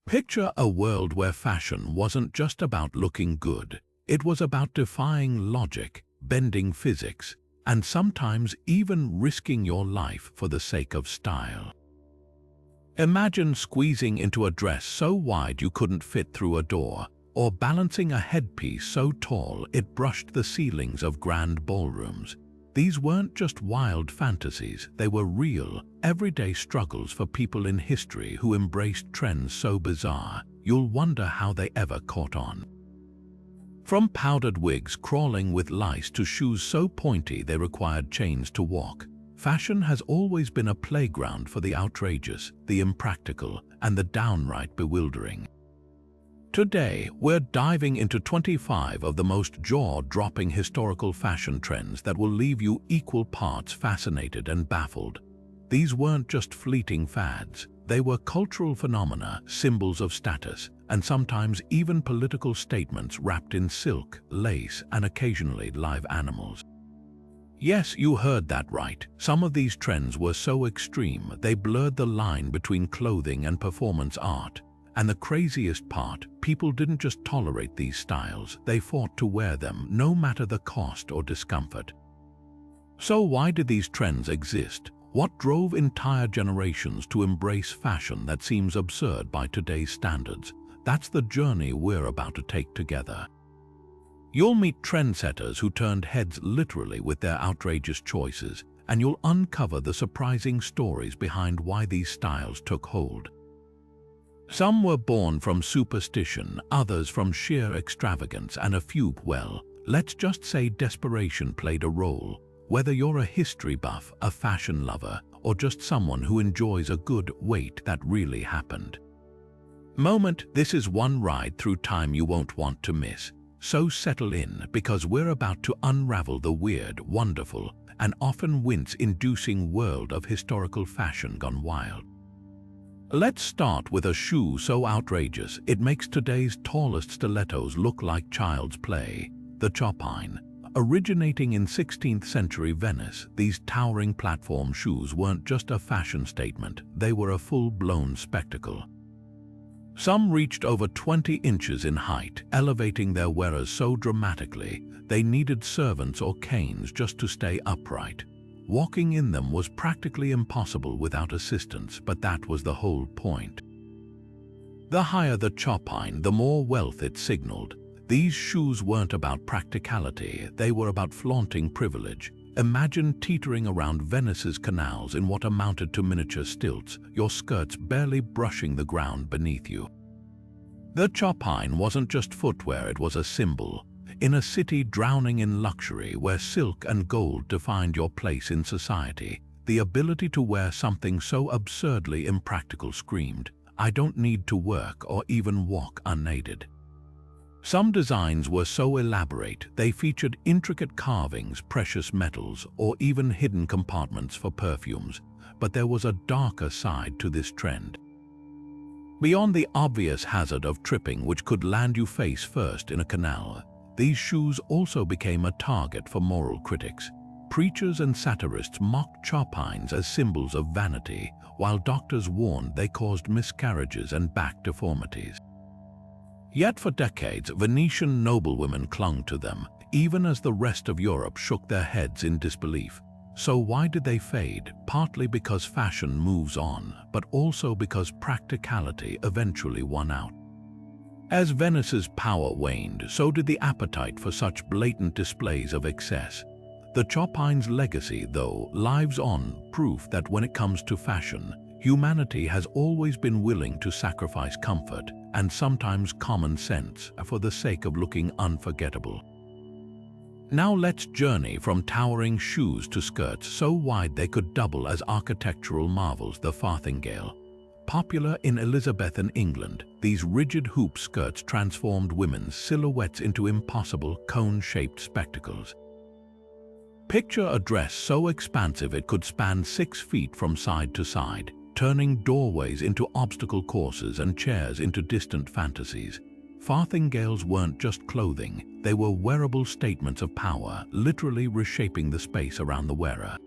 Picture a world where fashion wasn't just about looking good. It was about defying logic, bending physics, and sometimes even risking your life for the sake of style. Imagine squeezing into a dress so wide you couldn't fit through a door, or balancing a headpiece so tall it brushed the ceilings of grand ballrooms. These weren't just wild fantasies, they were real, everyday struggles for people in history who embraced trends so bizarre, you'll wonder how they ever caught on. From powdered wigs crawling with lice to shoes so pointy they required chains to walk, fashion has always been a playground for the outrageous, the impractical, and the downright bewildering. Today, we're diving into 25 of the most jaw-dropping historical fashion trends that will leave you equal parts fascinated and baffled. These weren't just fleeting fads. They were cultural phenomena, symbols of status, and sometimes even political statements wrapped in silk, lace, and occasionally live animals. Yes, you heard that right. Some of these trends were so extreme they blurred the line between clothing and performance art. And the craziest part, people didn't just tolerate these styles, they fought to wear them, no matter the cost or discomfort. So why did these trends exist? What drove entire generations to embrace fashion that seems absurd by today's standards? That's the journey we're about to take together. You'll meet trendsetters who turned heads literally with their outrageous choices, and you'll uncover the surprising stories behind why these styles took hold. Some were born from superstition, others from sheer extravagance, and a few, well, let's just say desperation played a role. Whether you're a history buff, a fashion lover, or just someone who enjoys a good wait that really happened. This is one ride through time you won't want to miss. So settle in, because we're about to unravel the weird, wonderful, and often wince-inducing world of historical fashion gone wild. Let's start with a shoe so outrageous it makes today's tallest stilettos look like child's play, the Chopine. Originating in 16th century Venice, these towering platform shoes weren't just a fashion statement, they were a full-blown spectacle. Some reached over 20 inches in height, elevating their wearers so dramatically they needed servants or canes just to stay upright. Walking in them was practically impossible without assistance, but that was the whole point. The higher the Chopine, the more wealth it signaled. These shoes weren't about practicality, they were about flaunting privilege. Imagine teetering around Venice's canals in what amounted to miniature stilts, your skirts barely brushing the ground beneath you. The Chopine wasn't just footwear, it was a symbol. In a city drowning in luxury, where silk and gold defined your place in society, the ability to wear something so absurdly impractical screamed, "I don't need to work or even walk unaided." Some designs were so elaborate, they featured intricate carvings, precious metals, or even hidden compartments for perfumes. But there was a darker side to this trend. Beyond the obvious hazard of tripping, which could land you face first in a canal, these shoes also became a target for moral critics. Preachers and satirists mocked Chopines as symbols of vanity, while doctors warned they caused miscarriages and back deformities. Yet for decades, Venetian noblewomen clung to them, even as the rest of Europe shook their heads in disbelief. So why did they fade? Partly because fashion moves on, but also because practicality eventually won out. As Venice's power waned, so did the appetite for such blatant displays of excess. The Chopine's legacy, though, lives on, proof that when it comes to fashion, humanity has always been willing to sacrifice comfort and sometimes common sense for the sake of looking unforgettable. Now let's journey from towering shoes to skirts so wide they could double as architectural marvels, the farthingale. Popular in Elizabethan England, these rigid hoop skirts transformed women's silhouettes into impossible cone-shaped spectacles. Picture a dress so expansive it could span 6 feet from side to side, turning doorways into obstacle courses and chairs into distant fantasies. Farthingales weren't just clothing, they were wearable statements of power, literally reshaping the space around the wearer.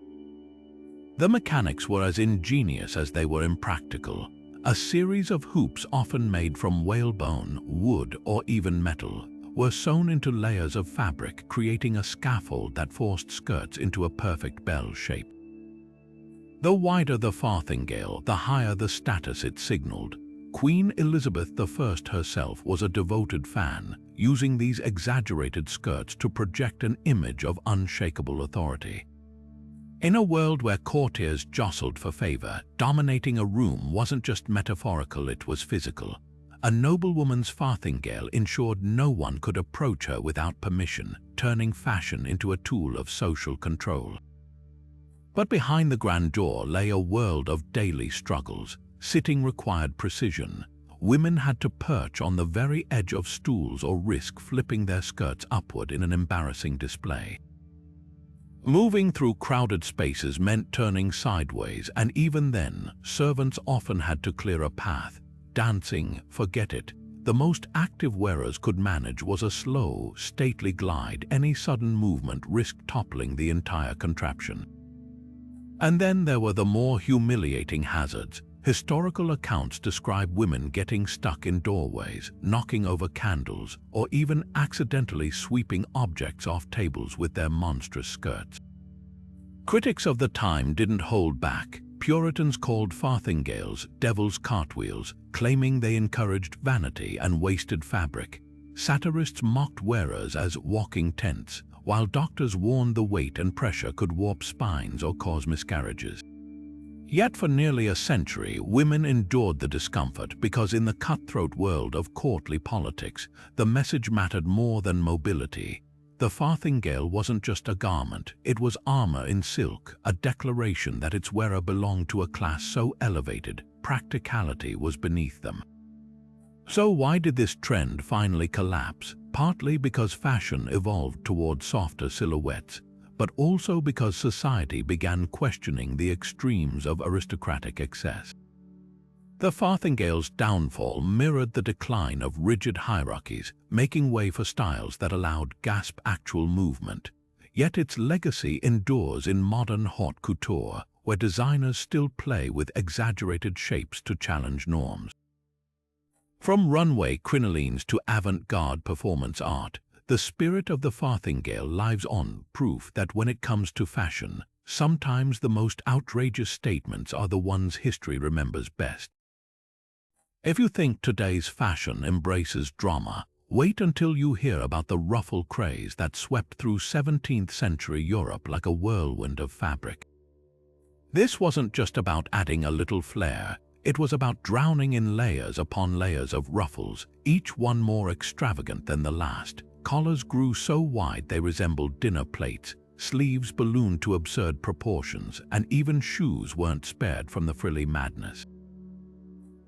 The mechanics were as ingenious as they were impractical. A series of hoops, often made from whalebone, wood, or even metal, were sewn into layers of fabric, creating a scaffold that forced skirts into a perfect bell shape. The wider the farthingale, the higher the status it signaled. Queen Elizabeth I herself was a devoted fan, using these exaggerated skirts to project an image of unshakable authority. In a world where courtiers jostled for favor, dominating a room wasn't just metaphorical, it was physical. A noblewoman's farthingale ensured no one could approach her without permission, turning fashion into a tool of social control. But behind the grandeur lay a world of daily struggles. Sitting required precision. Women had to perch on the very edge of stools or risk flipping their skirts upward in an embarrassing display. Moving through crowded spaces meant turning sideways, and even then, servants often had to clear a path. Dancing, forget it. The most active wearers could manage was a slow, stately glide. Any sudden movement risked toppling the entire contraption. And then there were the more humiliating hazards. Historical accounts describe women getting stuck in doorways, knocking over candles, or even accidentally sweeping objects off tables with their monstrous skirts. Critics of the time didn't hold back. Puritans called farthingales devil's cartwheels, claiming they encouraged vanity and wasted fabric. Satirists mocked wearers as walking tents, while doctors warned the weight and pressure could warp spines or cause miscarriages. Yet for nearly a century, women endured the discomfort because in the cutthroat world of courtly politics, the message mattered more than mobility. The farthingale wasn't just a garment, it was armor in silk, a declaration that its wearer belonged to a class so elevated, practicality was beneath them. So why did this trend finally collapse? Partly because fashion evolved toward softer silhouettes, but also because society began questioning the extremes of aristocratic excess. The farthingale's downfall mirrored the decline of rigid hierarchies, making way for styles that allowed actual movement. Yet its legacy endures in modern haute couture, where designers still play with exaggerated shapes to challenge norms. From runway crinolines to avant-garde performance art, the spirit of the farthingale lives on, proof that when it comes to fashion, sometimes the most outrageous statements are the ones history remembers best. If you think today's fashion embraces drama, wait until you hear about the ruffle craze that swept through 17th century Europe like a whirlwind of fabric. This wasn't just about adding a little flair, it was about drowning in layers upon layers of ruffles, each one more extravagant than the last. Collars grew so wide they resembled dinner plates, sleeves ballooned to absurd proportions, and even shoes weren't spared from the frilly madness.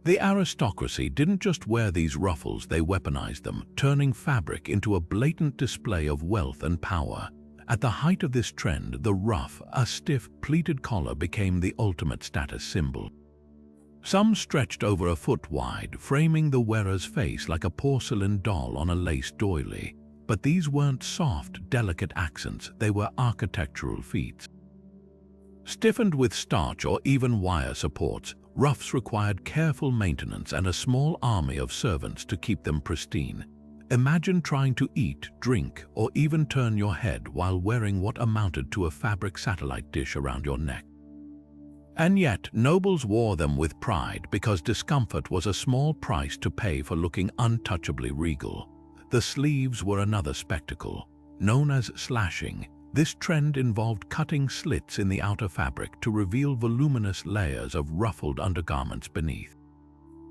The aristocracy didn't just wear these ruffles, they weaponized them, turning fabric into a blatant display of wealth and power. At the height of this trend, the ruff, a stiff, pleated collar, became the ultimate status symbol. Some stretched over a foot wide, framing the wearer's face like a porcelain doll on a lace doily. But these weren't soft, delicate accents, they were architectural feats. Stiffened with starch or even wire supports, ruffs required careful maintenance and a small army of servants to keep them pristine. Imagine trying to eat, drink, or even turn your head while wearing what amounted to a fabric satellite dish around your neck. And yet, nobles wore them with pride because discomfort was a small price to pay for looking untouchably regal. The sleeves were another spectacle. Known as slashing, this trend involved cutting slits in the outer fabric to reveal voluminous layers of ruffled undergarments beneath.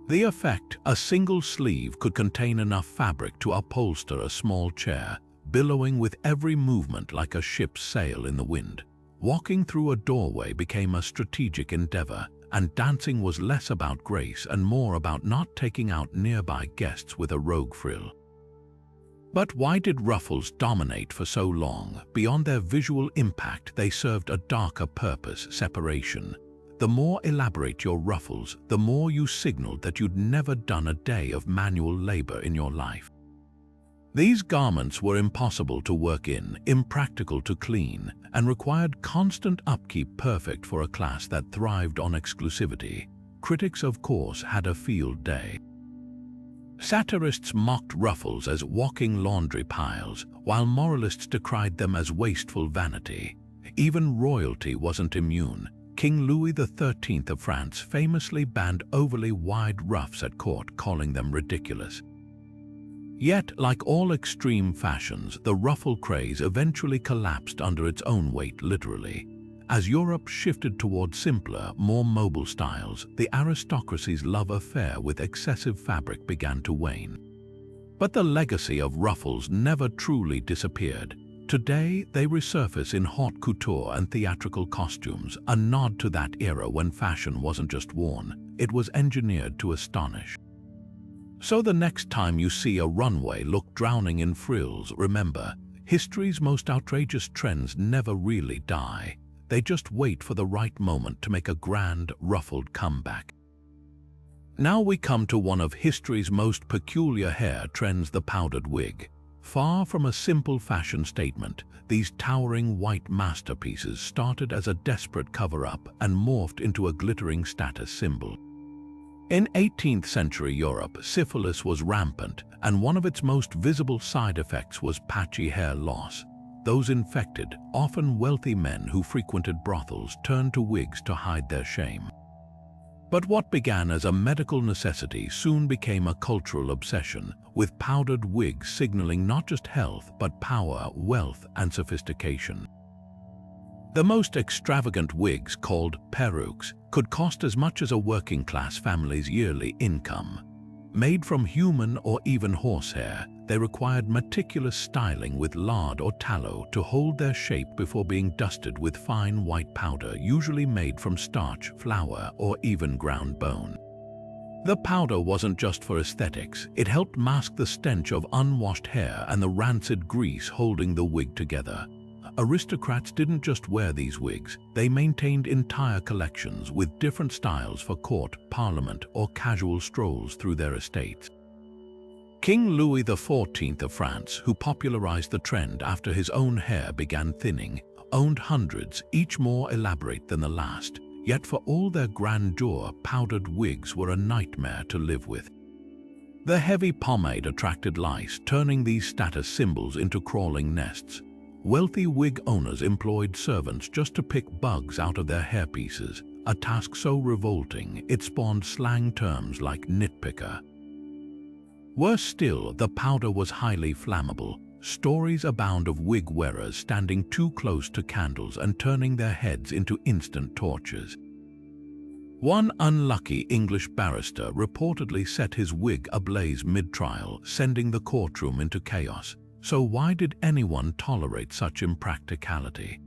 The effect, a single sleeve could contain enough fabric to upholster a small chair, billowing with every movement like a ship's sail in the wind. Walking through a doorway became a strategic endeavor, and dancing was less about grace and more about not taking out nearby guests with a rogue frill. But why did ruffles dominate for so long? Beyond their visual impact, they served a darker purpose: separation. The more elaborate your ruffles, the more you signaled that you'd never done a day of manual labor in your life. These garments were impossible to work in, impractical to clean, and required constant upkeep, perfect for a class that thrived on exclusivity. critics of course had a field day. Satirists mocked ruffles as walking laundry piles, while moralists decried them as wasteful vanity. Even royalty wasn't immune. King Louis XIII of France famously banned overly wide ruffs at court, calling them ridiculous. Yet, like all extreme fashions, the ruffle craze eventually collapsed under its own weight, literally. As Europe shifted toward simpler, more mobile styles, the aristocracy's love affair with excessive fabric began to wane. But the legacy of ruffles never truly disappeared. Today, they resurface in haute couture and theatrical costumes, a nod to that era when fashion wasn't just worn, it was engineered to astonish. So the next time you see a runway look drowning in frills, remember, history's most outrageous trends never really die. They just wait for the right moment to make a grand, ruffled comeback. Now we come to one of history's most peculiar hair trends, the powdered wig. Far from a simple fashion statement, these towering white masterpieces started as a desperate cover-up and morphed into a glittering status symbol. In 18th century Europe, syphilis was rampant, and one of its most visible side effects was patchy hair loss. Those infected, often wealthy men who frequented brothels, turned to wigs to hide their shame. But what began as a medical necessity soon became a cultural obsession, with powdered wigs signaling not just health but power, wealth, and sophistication. The most extravagant wigs, called perruques, could cost as much as a working-class family's yearly income. Made from human or even horsehair, they required meticulous styling with lard or tallow to hold their shape before being dusted with fine white powder, usually made from starch, flour, or even ground bone. The powder wasn't just for aesthetics, it helped mask the stench of unwashed hair and the rancid grease holding the wig together. Aristocrats didn't just wear these wigs, they maintained entire collections with different styles for court, parliament, or casual strolls through their estates. King Louis XIV of France, who popularized the trend after his own hair began thinning, owned hundreds, each more elaborate than the last. Yet for all their grandeur, powdered wigs were a nightmare to live with. The heavy pomade attracted lice, turning these status symbols into crawling nests. Wealthy wig owners employed servants just to pick bugs out of their hairpieces, a task so revolting it spawned slang terms like nitpicker. Worse still, the powder was highly flammable. Stories abound of wig wearers standing too close to candles and turning their heads into instant torches. One unlucky English barrister reportedly set his wig ablaze mid-trial, sending the courtroom into chaos. So why did anyone tolerate such impracticality?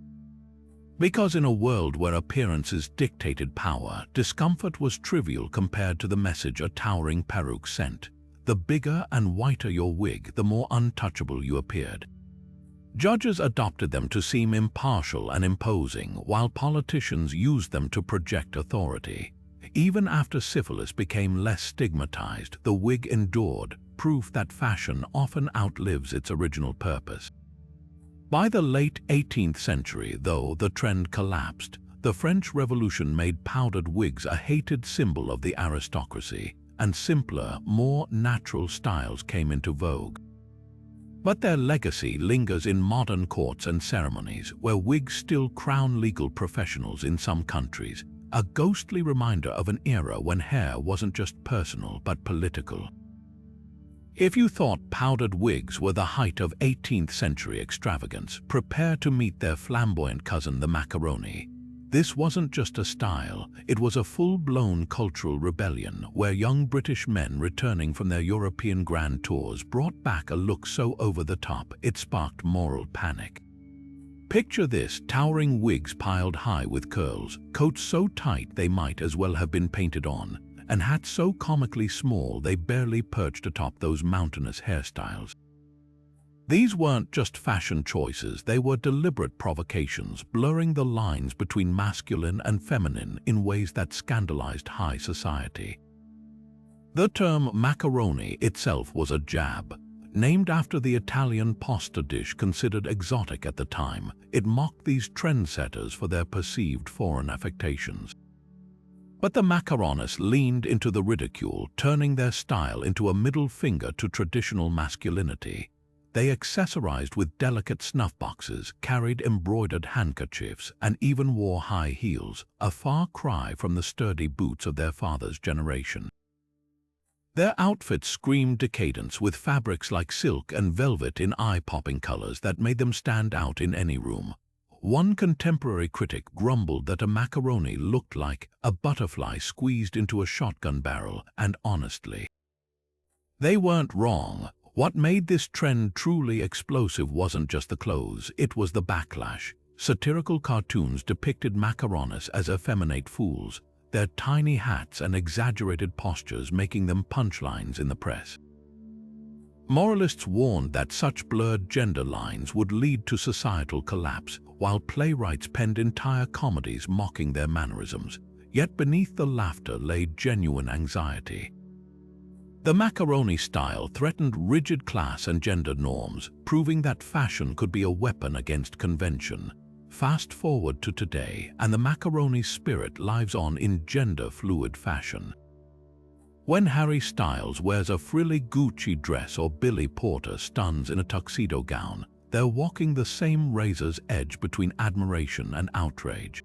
Because in a world where appearances dictated power, discomfort was trivial compared to the message a towering peruke sent. The bigger and whiter your wig, the more untouchable you appeared. Judges adopted them to seem impartial and imposing, while politicians used them to project authority. Even after syphilis became less stigmatized, the wig endured, proof that fashion often outlives its original purpose. By the late 18th century, though, the trend collapsed. The French Revolution made powdered wigs a hated symbol of the aristocracy, and simpler, more natural styles came into vogue. But their legacy lingers in modern courts and ceremonies, where wigs still crown legal professionals in some countries, a ghostly reminder of an era when hair wasn't just personal but political. If you thought powdered wigs were the height of 18th century extravagance, prepare to meet their flamboyant cousin, the macaroni. This wasn't just a style, it was a full-blown cultural rebellion where young British men returning from their European grand tours brought back a look so over-the-top it sparked moral panic. Picture this: towering wigs piled high with curls, coats so tight they might as well have been painted on, and hats so comically small they barely perched atop those mountainous hairstyles. These weren't just fashion choices, they were deliberate provocations, blurring the lines between masculine and feminine in ways that scandalized high society. The term macaroni itself was a jab. Named after the Italian pasta dish considered exotic at the time, it mocked these trendsetters for their perceived foreign affectations. But the macaronists leaned into the ridicule, turning their style into a middle finger to traditional masculinity. They accessorized with delicate snuff boxes, carried embroidered handkerchiefs, and even wore high heels, a far cry from the sturdy boots of their father's generation. Their outfits screamed decadence, with fabrics like silk and velvet in eye-popping colors that made them stand out in any room. One contemporary critic grumbled that a macaroni looked like a butterfly squeezed into a shotgun barrel, and honestly, they weren't wrong. What made this trend truly explosive wasn't just the clothes, it was the backlash. Satirical cartoons depicted macaronis as effeminate fools, their tiny hats and exaggerated postures making them punchlines in the press. Moralists warned that such blurred gender lines would lead to societal collapse, while playwrights penned entire comedies mocking their mannerisms. Yet beneath the laughter lay genuine anxiety. The macaroni style threatened rigid class and gender norms, proving that fashion could be a weapon against convention. Fast forward to today, and the macaroni spirit lives on in gender-fluid fashion. When Harry Styles wears a frilly Gucci dress or Billy Porter stuns in a tuxedo gown, they're walking the same razor's edge between admiration and outrage.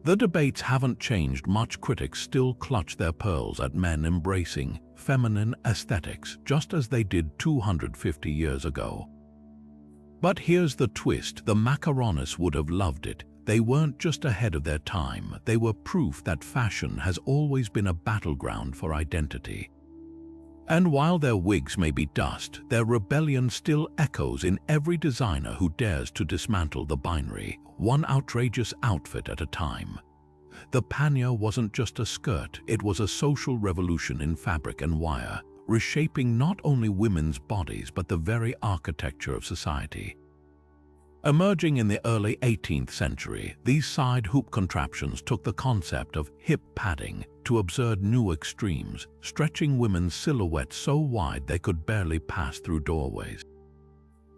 The debates haven't changed much. Critics still clutch their pearls at men embracing feminine aesthetics, just as they did 250 years ago. But here's the twist: the macaronists would have loved it. They weren't just ahead of their time, they were proof that fashion has always been a battleground for identity. And while their wigs may be dust, their rebellion still echoes in every designer who dares to dismantle the binary, one outrageous outfit at a time. The pannier wasn't just a skirt, it was a social revolution in fabric and wire, reshaping not only women's bodies but the very architecture of society. Emerging in the early 18th century, these side hoop contraptions took the concept of hip padding to absurd new extremes, stretching women's silhouettes so wide they could barely pass through doorways.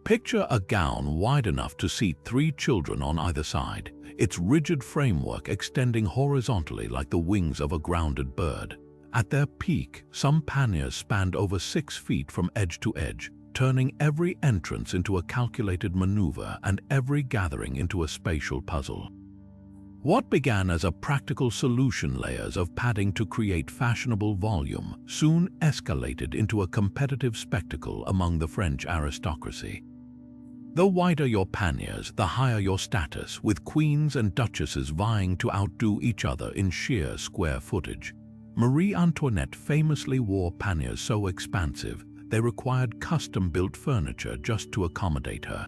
Picture a gown wide enough to seat 3 children on either side, its rigid framework extending horizontally like the wings of a grounded bird. At their peak, some panniers spanned over 6 feet from edge to edge, turning every entrance into a calculated maneuver and every gathering into a spatial puzzle. What began as a practical solution, layers of padding to create fashionable volume, soon escalated into a competitive spectacle among the French aristocracy. The wider your panniers, the higher your status, with queens and duchesses vying to outdo each other in sheer square footage. Marie Antoinette famously wore panniers so expansive they required custom-built furniture just to accommodate her.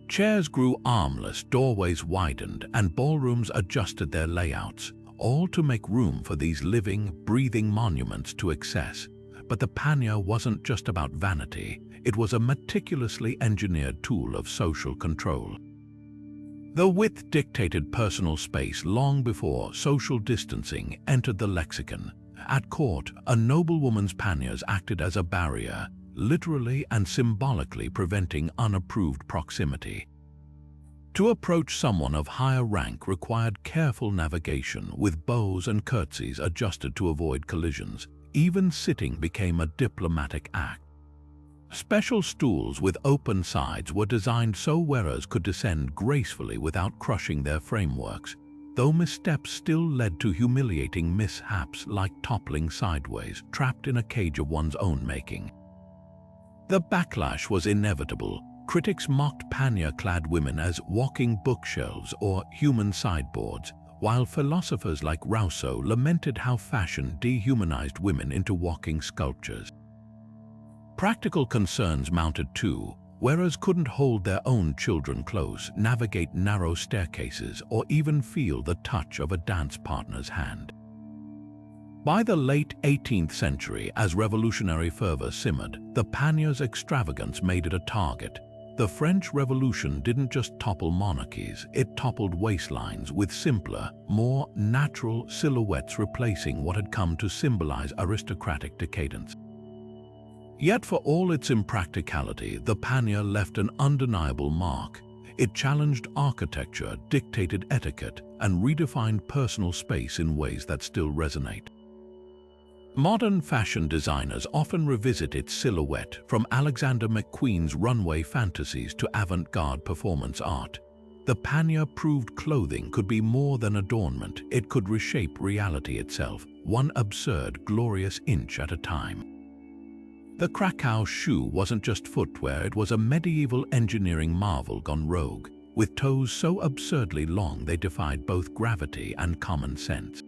Chairs grew armless, doorways widened, and ballrooms adjusted their layouts, all to make room for these living, breathing monuments to excess. But the pannier wasn't just about vanity, it was a meticulously engineered tool of social control. The width dictated personal space long before social distancing entered the lexicon. At court, a noblewoman's panniers acted as a barrier, literally and symbolically preventing unapproved proximity. To approach someone of higher rank required careful navigation, with bows and curtsies adjusted to avoid collisions. Even sitting became a diplomatic act. Special stools with open sides were designed so wearers could descend gracefully without crushing their frameworks, though missteps still led to humiliating mishaps like toppling sideways, trapped in a cage of one's own making. The backlash was inevitable. Critics mocked pannier-clad women as walking bookshelves or human sideboards, while philosophers like Rousseau lamented how fashion dehumanized women into walking sculptures. Practical concerns mounted too. Wearers couldn't hold their own children close, navigate narrow staircases, or even feel the touch of a dance partner's hand. By the late 18th century, as revolutionary fervor simmered, the pannier's extravagance made it a target. The French Revolution didn't just topple monarchies, it toppled waistlines, with simpler, more natural silhouettes replacing what had come to symbolize aristocratic decadence. Yet for all its impracticality, the pannier left an undeniable mark. It challenged architecture, dictated etiquette, and redefined personal space in ways that still resonate. Modern fashion designers often revisit its silhouette, from Alexander McQueen's runway fantasies to avant-garde performance art. The pannier proved clothing could be more than adornment. It could reshape reality itself, one absurd, glorious inch at a time. The Crakow shoe wasn't just footwear, it was a medieval engineering marvel gone rogue, with toes so absurdly long they defied both gravity and common sense.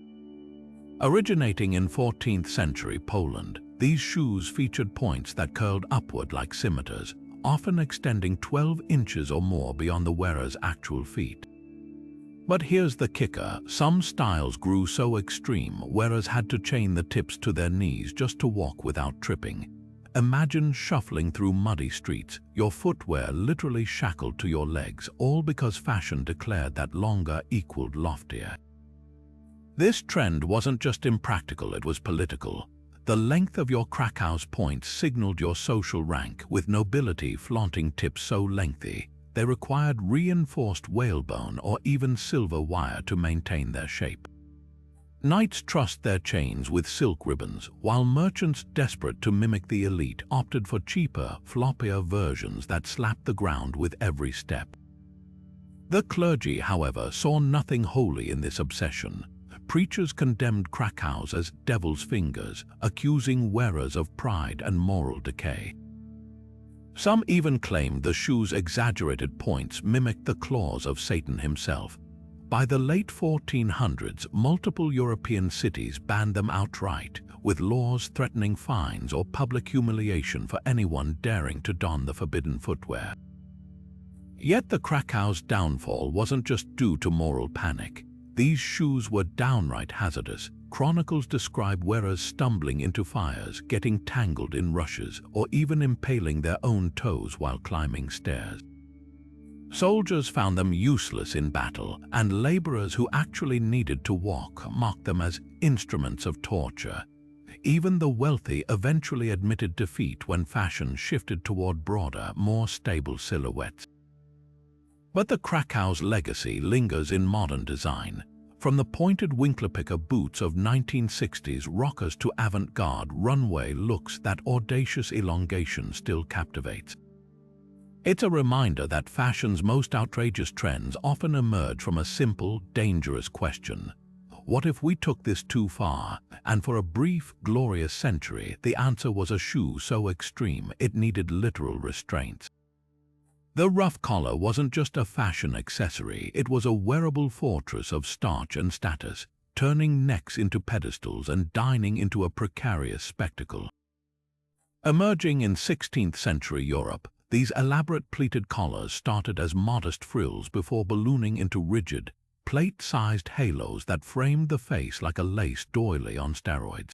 Originating in 14th century Poland, these shoes featured points that curled upward like scimitars, often extending 12 inches or more beyond the wearer's actual feet. But here's the kicker: some styles grew so extreme, wearers had to chain the tips to their knees just to walk without tripping. Imagine shuffling through muddy streets, your footwear literally shackled to your legs, all because fashion declared that longer equaled loftier. This trend wasn't just impractical, it was political. The length of your Krakow's points signaled your social rank, with nobility flaunting tips so lengthy they required reinforced whalebone or even silver wire to maintain their shape. Knights trussed their chains with silk ribbons, while merchants desperate to mimic the elite opted for cheaper, floppier versions that slapped the ground with every step. The clergy, however, saw nothing holy in this obsession. Preachers condemned Krakow's as devil's fingers, accusing wearers of pride and moral decay. Some even claimed the shoe's exaggerated points mimicked the claws of Satan himself. By the late 1400s, multiple European cities banned them outright, with laws threatening fines or public humiliation for anyone daring to don the forbidden footwear. Yet the Krakow's downfall wasn't just due to moral panic. These shoes were downright hazardous. Chronicles describe wearers stumbling into fires, getting tangled in rushes, or even impaling their own toes while climbing stairs. Soldiers found them useless in battle, and laborers who actually needed to walk mocked them as instruments of torture. Even the wealthy eventually admitted defeat when fashion shifted toward broader, more stable silhouettes. But the Krakow's legacy lingers in modern design. From the pointed Winklerpicker boots of 1960s rockers to avant-garde runway looks, that audacious elongation still captivates. It's a reminder that fashion's most outrageous trends often emerge from a simple, dangerous question. What if we took this too far? And for a brief, glorious century, the answer was a shoe so extreme it needed literal restraints. The Ruff Collar wasn't just a fashion accessory, it was a wearable fortress of starch and status, turning necks into pedestals and dining into a precarious spectacle. Emerging in 16th century Europe, these elaborate pleated collars started as modest frills before ballooning into rigid, plate-sized halos that framed the face like a lace doily on steroids.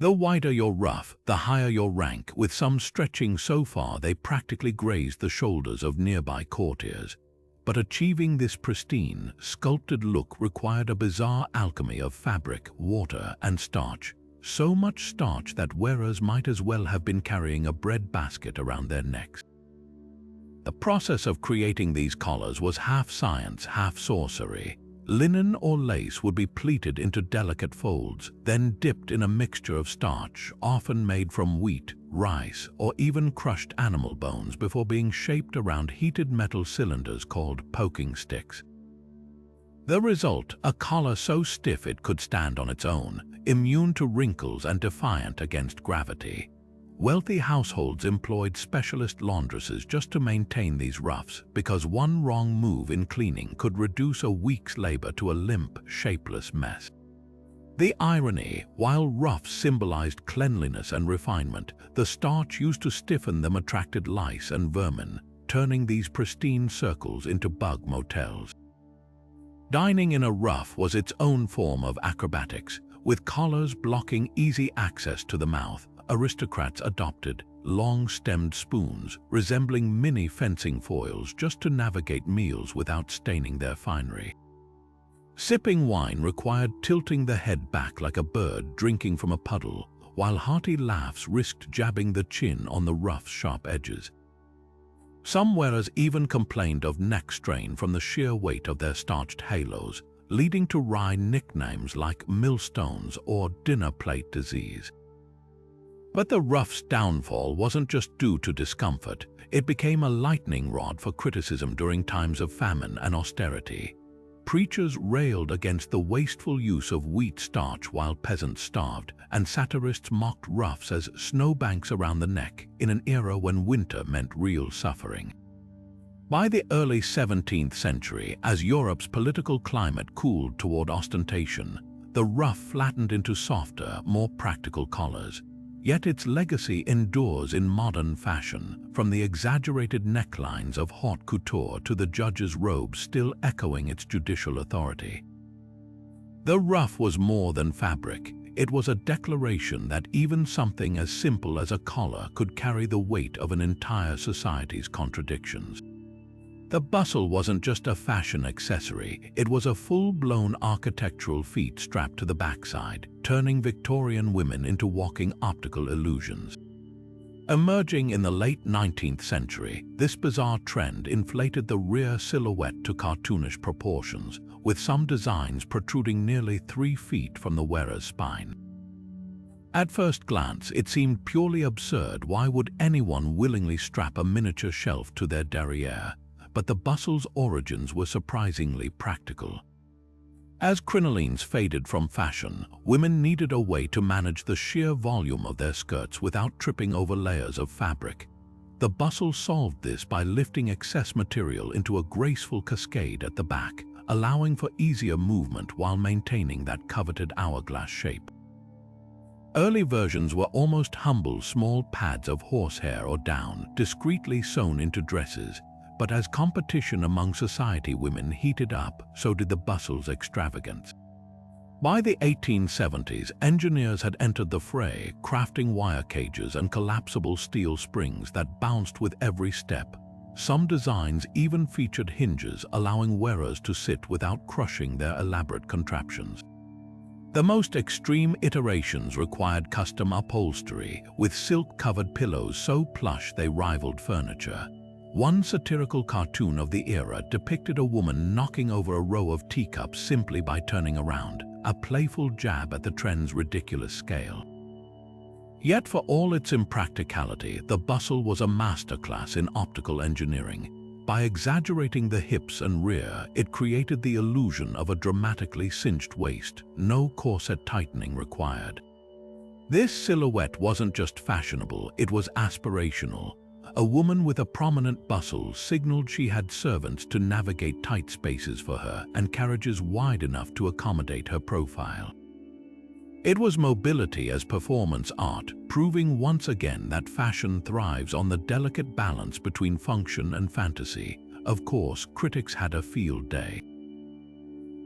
The wider your ruff, the higher your rank, with some stretching so far they practically grazed the shoulders of nearby courtiers. But achieving this pristine, sculpted look required a bizarre alchemy of fabric, water, and starch. So much starch that wearers might as well have been carrying a bread basket around their necks. The process of creating these collars was half science, half sorcery. Linen or lace would be pleated into delicate folds, then dipped in a mixture of starch, often made from wheat, rice, or even crushed animal bones, before being shaped around heated metal cylinders called poking sticks. The result, a collar so stiff it could stand on its own, immune to wrinkles and defiant against gravity. Wealthy households employed specialist laundresses just to maintain these ruffs, because one wrong move in cleaning could reduce a week's labor to a limp, shapeless mess. The irony: while ruffs symbolized cleanliness and refinement, the starch used to stiffen them attracted lice and vermin, turning these pristine circles into bug motels. Dining in a ruff was its own form of acrobatics, with collars blocking easy access to the mouth. Aristocrats adopted long-stemmed spoons, resembling mini fencing foils, just to navigate meals without staining their finery. Sipping wine required tilting the head back like a bird drinking from a puddle, while hearty laughs risked jabbing the chin on the ruff's sharp edges. Some wearers even complained of neck strain from the sheer weight of their starched halos, leading to wry nicknames like millstones or dinner plate disease. But the ruff's downfall wasn't just due to discomfort. It became a lightning rod for criticism during times of famine and austerity. Preachers railed against the wasteful use of wheat starch while peasants starved, and satirists mocked ruffs as snowbanks around the neck in an era when winter meant real suffering. By the early 17th century, as Europe's political climate cooled toward ostentation, the ruff flattened into softer, more practical collars. Yet its legacy endures in modern fashion, from the exaggerated necklines of haute couture to the judge's robes still echoing its judicial authority. The ruff was more than fabric. It was a declaration that even something as simple as a collar could carry the weight of an entire society's contradictions. The bustle wasn't just a fashion accessory, it was a full-blown architectural feat strapped to the backside, turning Victorian women into walking optical illusions. Emerging in the late 19th century, this bizarre trend inflated the rear silhouette to cartoonish proportions, with some designs protruding nearly 3 feet from the wearer's spine. At first glance, it seemed purely absurd. Why would anyone willingly strap a miniature shelf to their derriere? But the bustle's origins were surprisingly practical. As crinolines faded from fashion, women needed a way to manage the sheer volume of their skirts without tripping over layers of fabric. The bustle solved this by lifting excess material into a graceful cascade at the back, allowing for easier movement while maintaining that coveted hourglass shape. Early versions were almost humble small pads of horsehair or down, discreetly sewn into dresses. But as competition among society women heated up, so did the bustle's extravagance. By the 1870s, engineers had entered the fray, crafting wire cages and collapsible steel springs that bounced with every step. Some designs even featured hinges, allowing wearers to sit without crushing their elaborate contraptions. The most extreme iterations required custom upholstery, with silk-covered pillows so plush they rivaled furniture. One satirical cartoon of the era depicted a woman knocking over a row of teacups simply by turning around, a playful jab at the trend's ridiculous scale. Yet for all its impracticality, the bustle was a masterclass in optical engineering. By exaggerating the hips and rear, it created the illusion of a dramatically cinched waist, no corset tightening required. This silhouette wasn't just fashionable, it was aspirational. A woman with a prominent bustle signaled she had servants to navigate tight spaces for her and carriages wide enough to accommodate her profile. It was mobility as performance art, proving once again that fashion thrives on the delicate balance between function and fantasy. Of course, critics had a field day.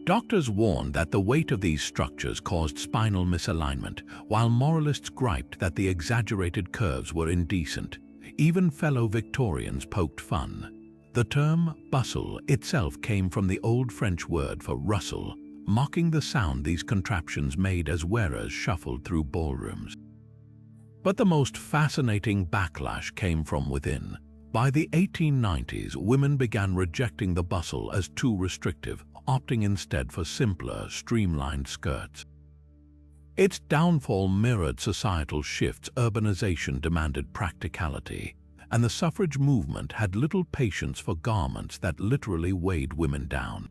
Doctors warned that the weight of these structures caused spinal misalignment, while moralists griped that the exaggerated curves were indecent. Even fellow Victorians poked fun. The term bustle itself came from the old French word for rustle, mocking the sound these contraptions made as wearers shuffled through ballrooms. But the most fascinating backlash came from within. By the 1890s, women began rejecting the bustle as too restrictive, opting instead for simpler, streamlined skirts. Its downfall mirrored societal shifts. Urbanization demanded practicality, and the suffrage movement had little patience for garments that literally weighed women down.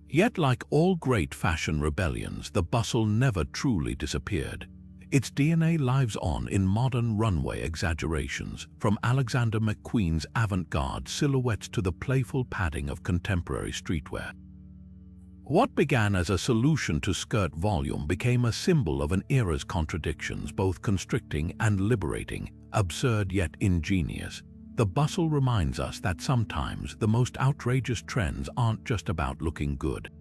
Yet, like all great fashion rebellions, the bustle never truly disappeared. Its DNA lives on in modern runway exaggerations, from Alexander McQueen's avant-garde silhouettes to the playful padding of contemporary streetwear. What began as a solution to skirt volume became a symbol of an era's contradictions, both constricting and liberating, absurd yet ingenious. The bustle reminds us that sometimes the most outrageous trends aren't just about looking good.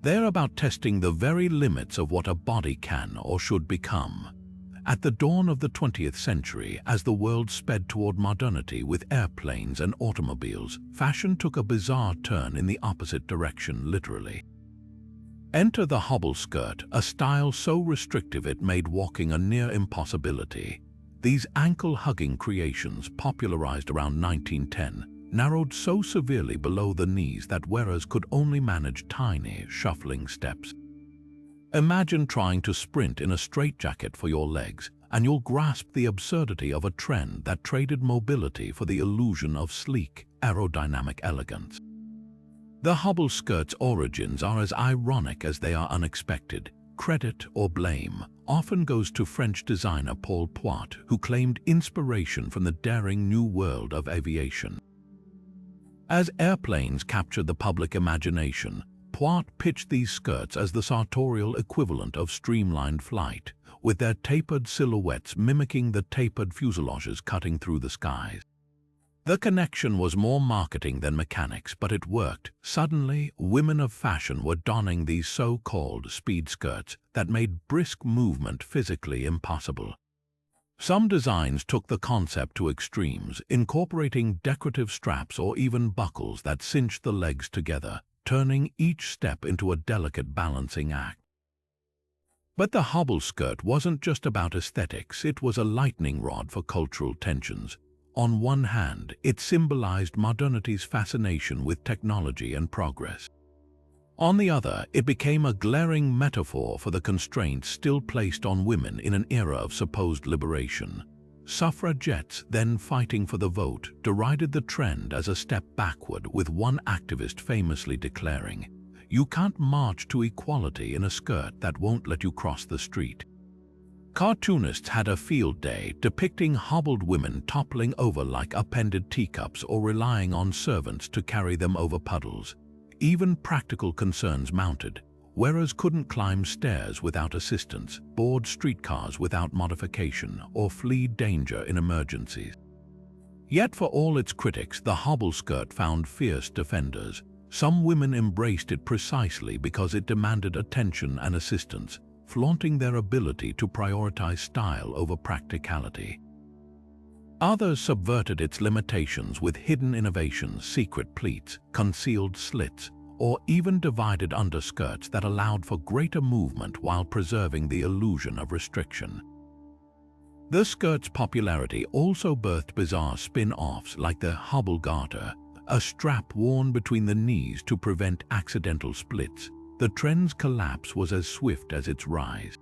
They're about testing the very limits of what a body can or should become. At the dawn of the 20th century, as the world sped toward modernity with airplanes and automobiles, fashion took a bizarre turn in the opposite direction, literally. Enter the hobble skirt, a style so restrictive it made walking a near impossibility. These ankle-hugging creations, popularized around 1910, narrowed so severely below the knees that wearers could only manage tiny, shuffling steps. Imagine trying to sprint in a straitjacket for your legs, and you'll grasp the absurdity of a trend that traded mobility for the illusion of sleek, aerodynamic elegance. The hobble skirt's origins are as ironic as they are unexpected. Credit or blame often goes to French designer Paul Poit, who claimed inspiration from the daring new world of aviation. As airplanes captured the public imagination, Poit pitched these skirts as the sartorial equivalent of streamlined flight, with their tapered silhouettes mimicking the tapered fuselages cutting through the skies. The connection was more marketing than mechanics, but it worked. Suddenly, women of fashion were donning these so-called speed skirts that made brisk movement physically impossible. Some designs took the concept to extremes, incorporating decorative straps or even buckles that cinched the legs together, turning each step into a delicate balancing act. But the hobble skirt wasn't just about aesthetics, it was a lightning rod for cultural tensions. On one hand, it symbolized modernity's fascination with technology and progress. On the other, it became a glaring metaphor for the constraints still placed on women in an era of supposed liberation. Suffragettes, then fighting for the vote, derided the trend as a step backward, with one activist famously declaring, "You can't march to equality in a skirt that won't let you cross the street." Cartoonists had a field day depicting hobbled women toppling over like upended teacups or relying on servants to carry them over puddles. Even practical concerns mounted. Wearers couldn't climb stairs without assistance, board streetcars without modification, or flee danger in emergencies. Yet for all its critics, the hobble skirt found fierce defenders. Some women embraced it precisely because it demanded attention and assistance, flaunting their ability to prioritize style over practicality. Others subverted its limitations with hidden innovations, secret pleats, concealed slits, or even divided underskirts that allowed for greater movement while preserving the illusion of restriction. The skirt's popularity also birthed bizarre spin-offs like the hobble garter, a strap worn between the knees to prevent accidental splits. The trend's collapse was as swift as its rise.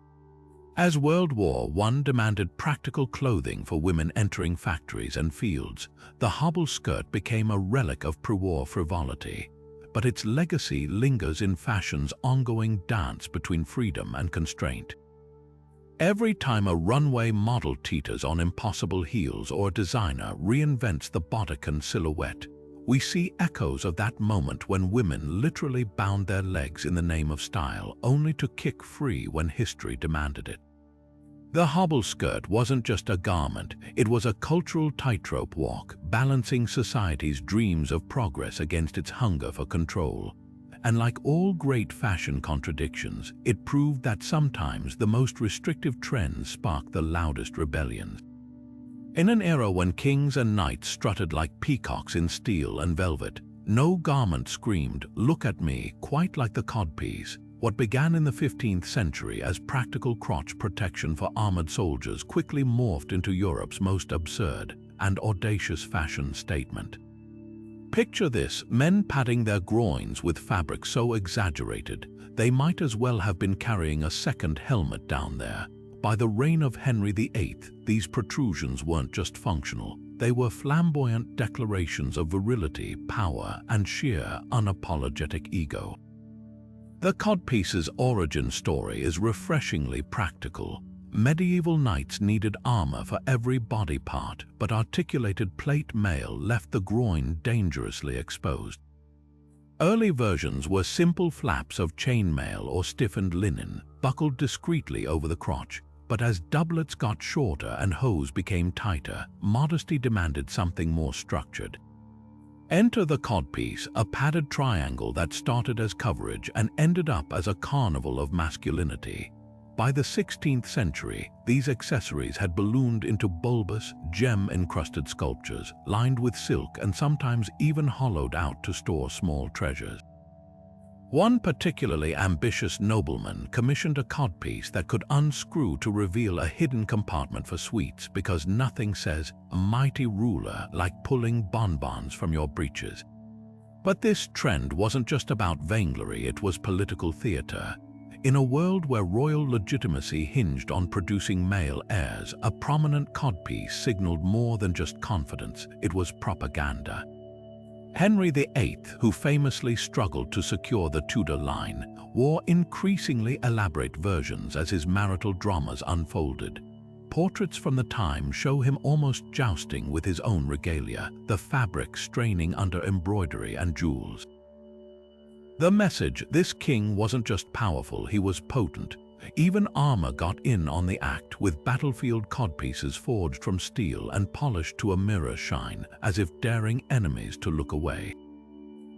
As World War I demanded practical clothing for women entering factories and fields, the hobble skirt became a relic of pre-war frivolity. But its legacy lingers in fashion's ongoing dance between freedom and constraint. Every time a runway model teeters on impossible heels or a designer reinvents the bodycon silhouette, we see echoes of that moment when women literally bound their legs in the name of style, only to kick free when history demanded it. The hobble skirt wasn't just a garment, it was a cultural tightrope walk, balancing society's dreams of progress against its hunger for control. And like all great fashion contradictions, it proved that sometimes the most restrictive trends spark the loudest rebellions. In an era when kings and knights strutted like peacocks in steel and velvet, no garment screamed, "Look at me," quite like the codpiece. What began in the 15th century as practical crotch protection for armored soldiers quickly morphed into Europe's most absurd and audacious fashion statement. Picture this: men padding their groins with fabric so exaggerated, they might as well have been carrying a second helmet down there. By the reign of Henry VIII, these protrusions weren't just functional, they were flamboyant declarations of virility, power, and sheer, unapologetic ego. The codpiece's origin story is refreshingly practical. Medieval knights needed armor for every body part, but articulated plate mail left the groin dangerously exposed. Early versions were simple flaps of chainmail or stiffened linen, buckled discreetly over the crotch. But as doublets got shorter and hose became tighter, modesty demanded something more structured. Enter the codpiece, a padded triangle that started as coverage and ended up as a carnival of masculinity. By the 16th century, these accessories had ballooned into bulbous, gem-encrusted sculptures, lined with silk and sometimes even hollowed out to store small treasures. One particularly ambitious nobleman commissioned a codpiece that could unscrew to reveal a hidden compartment for sweets, because nothing says a mighty ruler like pulling bonbons from your breeches. But this trend wasn't just about vainglory, it was political theater. In a world where royal legitimacy hinged on producing male heirs, a prominent codpiece signaled more than just confidence, it was propaganda. Henry VIII, who famously struggled to secure the Tudor line, wore increasingly elaborate versions as his marital dramas unfolded. Portraits from the time show him almost jousting with his own regalia, the fabric straining under embroidery and jewels. The message: this king wasn't just powerful, he was potent. Even armor got in on the act, with battlefield codpieces forged from steel and polished to a mirror shine, as if daring enemies to look away.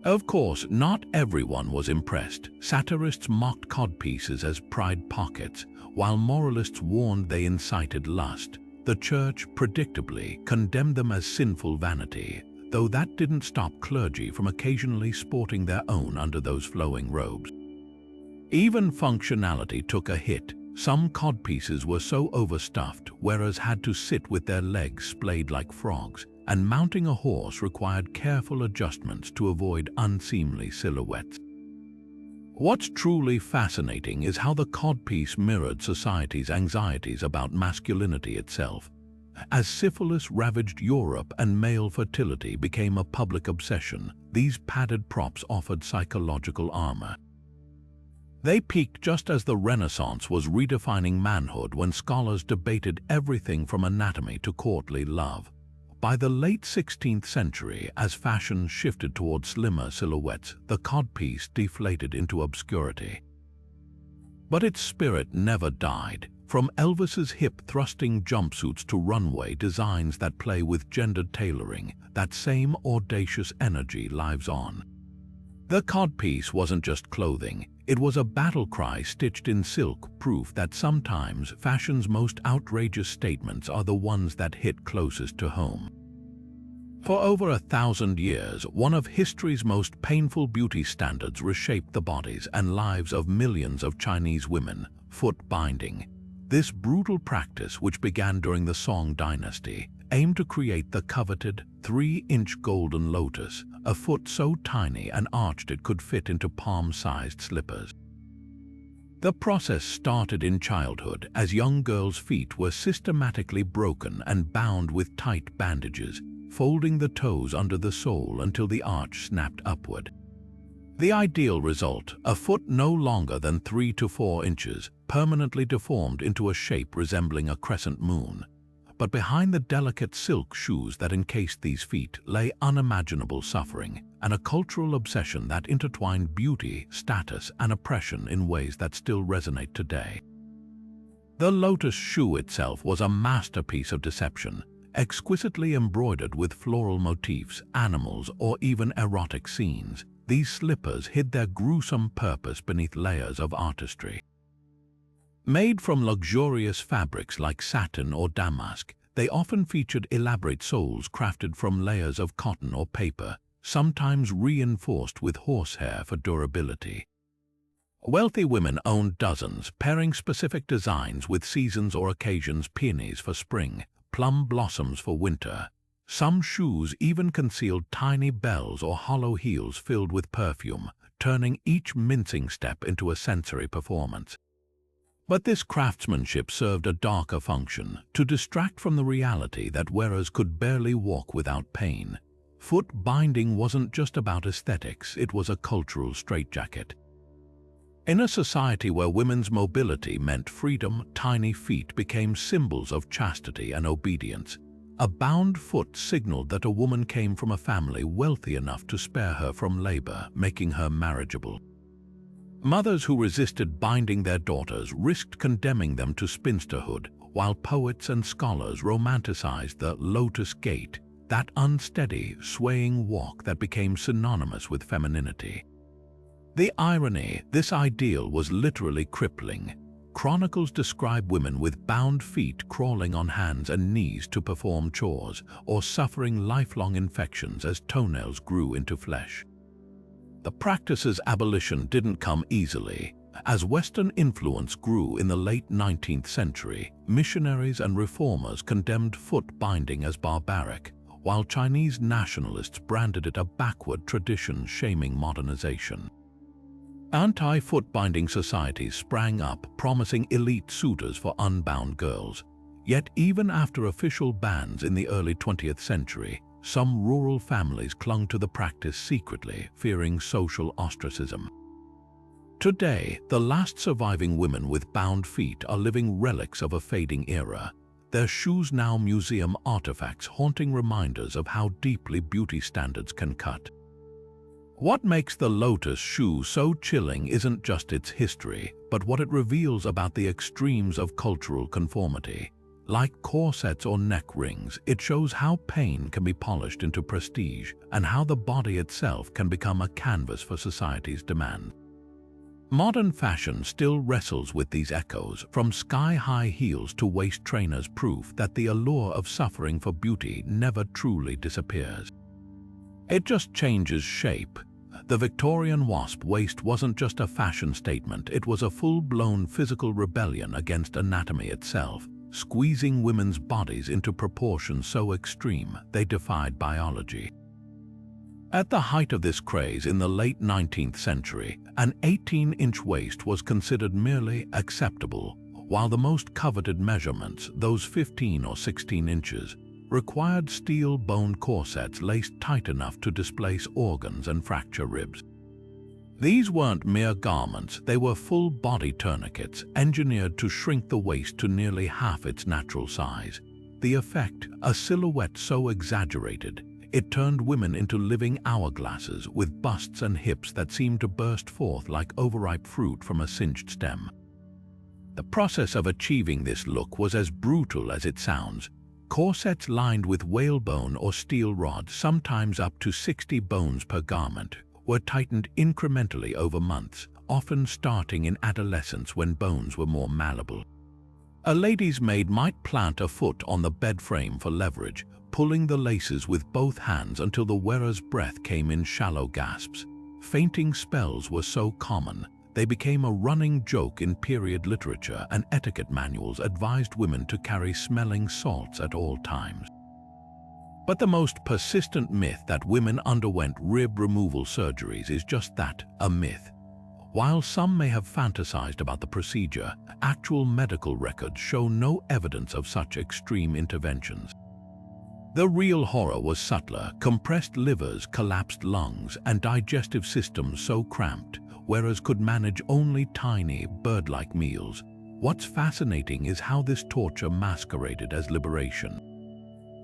Of course, not everyone was impressed. Satirists mocked codpieces as pride pockets, while moralists warned they incited lust. The church, predictably, condemned them as sinful vanity, though that didn't stop clergy from occasionally sporting their own under those flowing robes. Even functionality took a hit. Some codpieces were so overstuffed, wearers had to sit with their legs splayed like frogs, and mounting a horse required careful adjustments to avoid unseemly silhouettes. What's truly fascinating is how the codpiece mirrored society's anxieties about masculinity itself. As syphilis ravaged Europe and male fertility became a public obsession, these padded props offered psychological armor. They peaked just as the Renaissance was redefining manhood, when scholars debated everything from anatomy to courtly love. By the late 16th century, as fashion shifted toward slimmer silhouettes, the codpiece deflated into obscurity. But its spirit never died. From Elvis's hip-thrusting jumpsuits to runway designs that play with gendered tailoring, that same audacious energy lives on. The codpiece wasn't just clothing, it was a battle cry stitched in silk, proof that sometimes fashion's most outrageous statements are the ones that hit closest to home. For over 1,000 years, one of history's most painful beauty standards reshaped the bodies and lives of millions of Chinese women: foot binding. This brutal practice, which began during the Song dynasty, aimed to create the coveted 3-inch golden lotus, a foot so tiny and arched it could fit into palm-sized slippers. The process started in childhood, as young girls' feet were systematically broken and bound with tight bandages, folding the toes under the sole until the arch snapped upward. The ideal result: a foot no longer than 3 to 4 inches, permanently deformed into a shape resembling a crescent moon. But behind the delicate silk shoes that encased these feet lay unimaginable suffering, and a cultural obsession that intertwined beauty, status, and oppression in ways that still resonate today. The lotus shoe itself was a masterpiece of deception, exquisitely embroidered with floral motifs, animals, or even erotic scenes. These slippers hid their gruesome purpose beneath layers of artistry. Made from luxurious fabrics like satin or damask, they often featured elaborate soles crafted from layers of cotton or paper, sometimes reinforced with horsehair for durability. Wealthy women owned dozens, pairing specific designs with seasons or occasions: peonies for spring, plum blossoms for winter. Some shoes even concealed tiny bells or hollow heels filled with perfume, turning each mincing step into a sensory performance. But this craftsmanship served a darker function: to distract from the reality that wearers could barely walk without pain. Foot binding wasn't just about aesthetics, it was a cultural straitjacket. In a society where women's mobility meant freedom, tiny feet became symbols of chastity and obedience. A bound foot signaled that a woman came from a family wealthy enough to spare her from labor, making her marriageable. Mothers who resisted binding their daughters risked condemning them to spinsterhood, while poets and scholars romanticized the lotus gait, that unsteady, swaying walk that became synonymous with femininity. The irony: this ideal was literally crippling. Chronicles describe women with bound feet crawling on hands and knees to perform chores, or suffering lifelong infections as toenails grew into flesh. The practice's abolition didn't come easily. As Western influence grew in the late 19th century, missionaries and reformers condemned foot binding as barbaric, while Chinese nationalists branded it a backward tradition shaming modernization. Anti-foot binding societies sprang up, promising elite suitors for unbound girls. Yet even after official bans in the early 20th century, some rural families clung to the practice secretly, fearing social ostracism. Today, the last surviving women with bound feet are living relics of a fading era, their shoes now museum artifacts haunting reminders of how deeply beauty standards can cut. What makes the lotus shoe so chilling isn't just its history, but what it reveals about the extremes of cultural conformity. Like corsets or neck rings, it shows how pain can be polished into prestige and how the body itself can become a canvas for society's demands. Modern fashion still wrestles with these echoes, from sky-high heels to waist trainers, proof that the allure of suffering for beauty never truly disappears. It just changes shape. The Victorian wasp waist wasn't just a fashion statement, it was a full-blown physical rebellion against anatomy itself, squeezing women's bodies into proportions so extreme they defied biology. At the height of this craze in the late 19th century, an 18-inch waist was considered merely acceptable, while the most coveted measurements, those 15 or 16 inches, required steel-boned corsets laced tight enough to displace organs and fracture ribs. These weren't mere garments, they were full-body tourniquets engineered to shrink the waist to nearly half its natural size. The effect, a silhouette so exaggerated, it turned women into living hourglasses with busts and hips that seemed to burst forth like overripe fruit from a singed stem. The process of achieving this look was as brutal as it sounds. Corsets lined with whalebone or steel rods, sometimes up to 60 bones per garment, were tightened incrementally over months, often starting in adolescence when bones were more malleable. A lady's maid might plant a foot on the bed frame for leverage, pulling the laces with both hands until the wearer's breath came in shallow gasps. Fainting spells were so common, they became a running joke in period literature, and etiquette manuals advised women to carry smelling salts at all times. But the most persistent myth that women underwent rib removal surgeries is just that, a myth. While some may have fantasized about the procedure, actual medical records show no evidence of such extreme interventions. The real horror was subtler: compressed livers, collapsed lungs, and digestive systems so cramped, wearers could manage only tiny, bird-like meals. What's fascinating is how this torture masqueraded as liberation.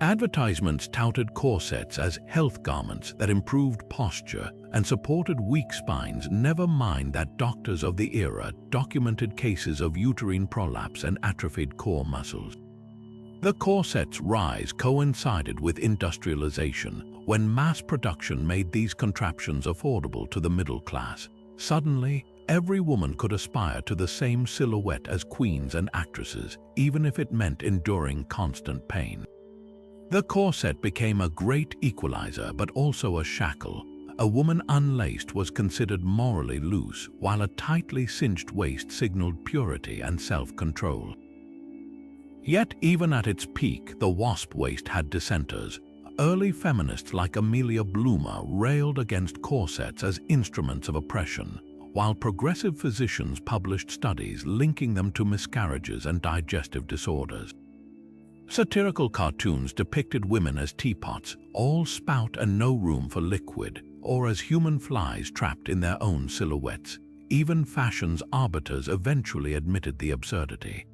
Advertisements touted corsets as health garments that improved posture and supported weak spines, never mind that doctors of the era documented cases of uterine prolapse and atrophied core muscles. The corset's rise coincided with industrialization, when mass production made these contraptions affordable to the middle class. Suddenly, every woman could aspire to the same silhouette as queens and actresses, even if it meant enduring constant pain. The corset became a great equalizer, but also a shackle. A woman unlaced was considered morally loose, while a tightly cinched waist signaled purity and self-control. Yet even at its peak, the wasp waist had dissenters. Early feminists like Amelia Bloomer railed against corsets as instruments of oppression, while progressive physicians published studies linking them to miscarriages and digestive disorders. Satirical cartoons depicted women as teapots, all spout and no room for liquid, or as human flies trapped in their own silhouettes. Even fashion's arbiters eventually admitted the absurdity.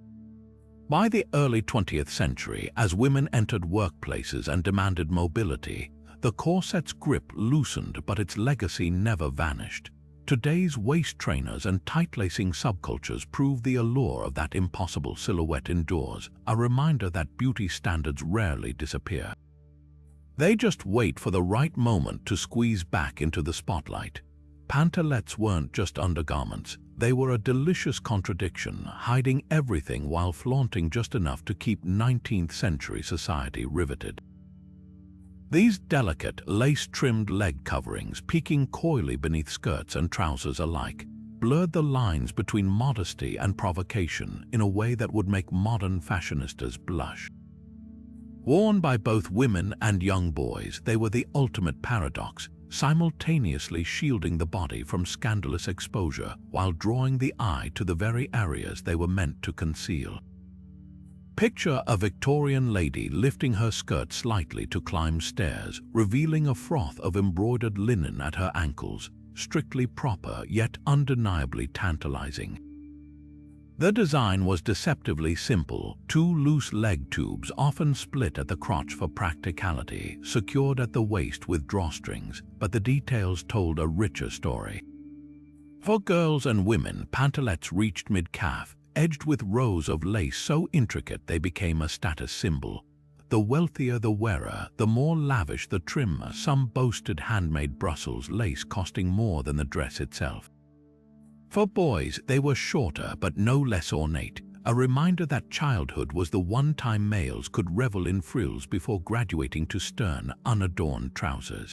By the early 20th century, as women entered workplaces and demanded mobility, the corset's grip loosened, but its legacy never vanished. Today's waist trainers and tight-lacing subcultures prove the allure of that impossible silhouette endures, a reminder that beauty standards rarely disappear. They just wait for the right moment to squeeze back into the spotlight. Pantalettes weren't just undergarments. They were a delicious contradiction, hiding everything while flaunting just enough to keep 19th century society riveted. These delicate, lace-trimmed leg coverings, peeking coyly beneath skirts and trousers alike, blurred the lines between modesty and provocation in a way that would make modern fashionistas blush. Worn by both women and young boys, they were the ultimate paradox, simultaneously shielding the body from scandalous exposure while drawing the eye to the very areas they were meant to conceal. Picture a Victorian lady lifting her skirt slightly to climb stairs, revealing a froth of embroidered linen at her ankles, strictly proper yet undeniably tantalizing. The design was deceptively simple, two loose leg tubes often split at the crotch for practicality, secured at the waist with drawstrings, but the details told a richer story. For girls and women, pantalettes reached mid-calf, edged with rows of lace so intricate they became a status symbol. The wealthier the wearer, the more lavish the trim, some boasted handmade Brussels lace costing more than the dress itself. For boys, they were shorter but no less ornate, a reminder that childhood was the one time males could revel in frills before graduating to stern, unadorned trousers.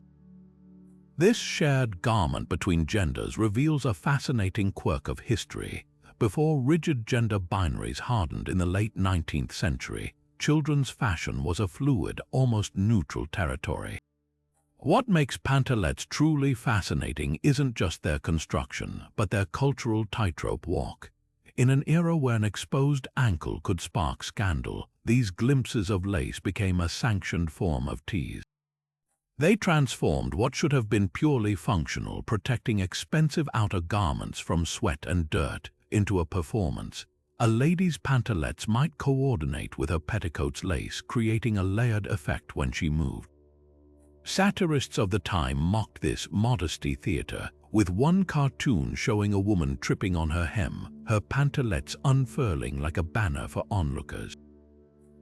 This shared garment between genders reveals a fascinating quirk of history. Before rigid gender binaries hardened in the late 19th century, children's fashion was a fluid, almost neutral territory. What makes pantalettes truly fascinating isn't just their construction, but their cultural tightrope walk. In an era where an exposed ankle could spark scandal, these glimpses of lace became a sanctioned form of tease. They transformed what should have been purely functional, protecting expensive outer garments from sweat and dirt, into a performance. A lady's pantalettes might coordinate with her petticoat's lace, creating a layered effect when she moved. Satirists of the time mocked this modesty theater, with one cartoon showing a woman tripping on her hem, her pantalettes unfurling like a banner for onlookers.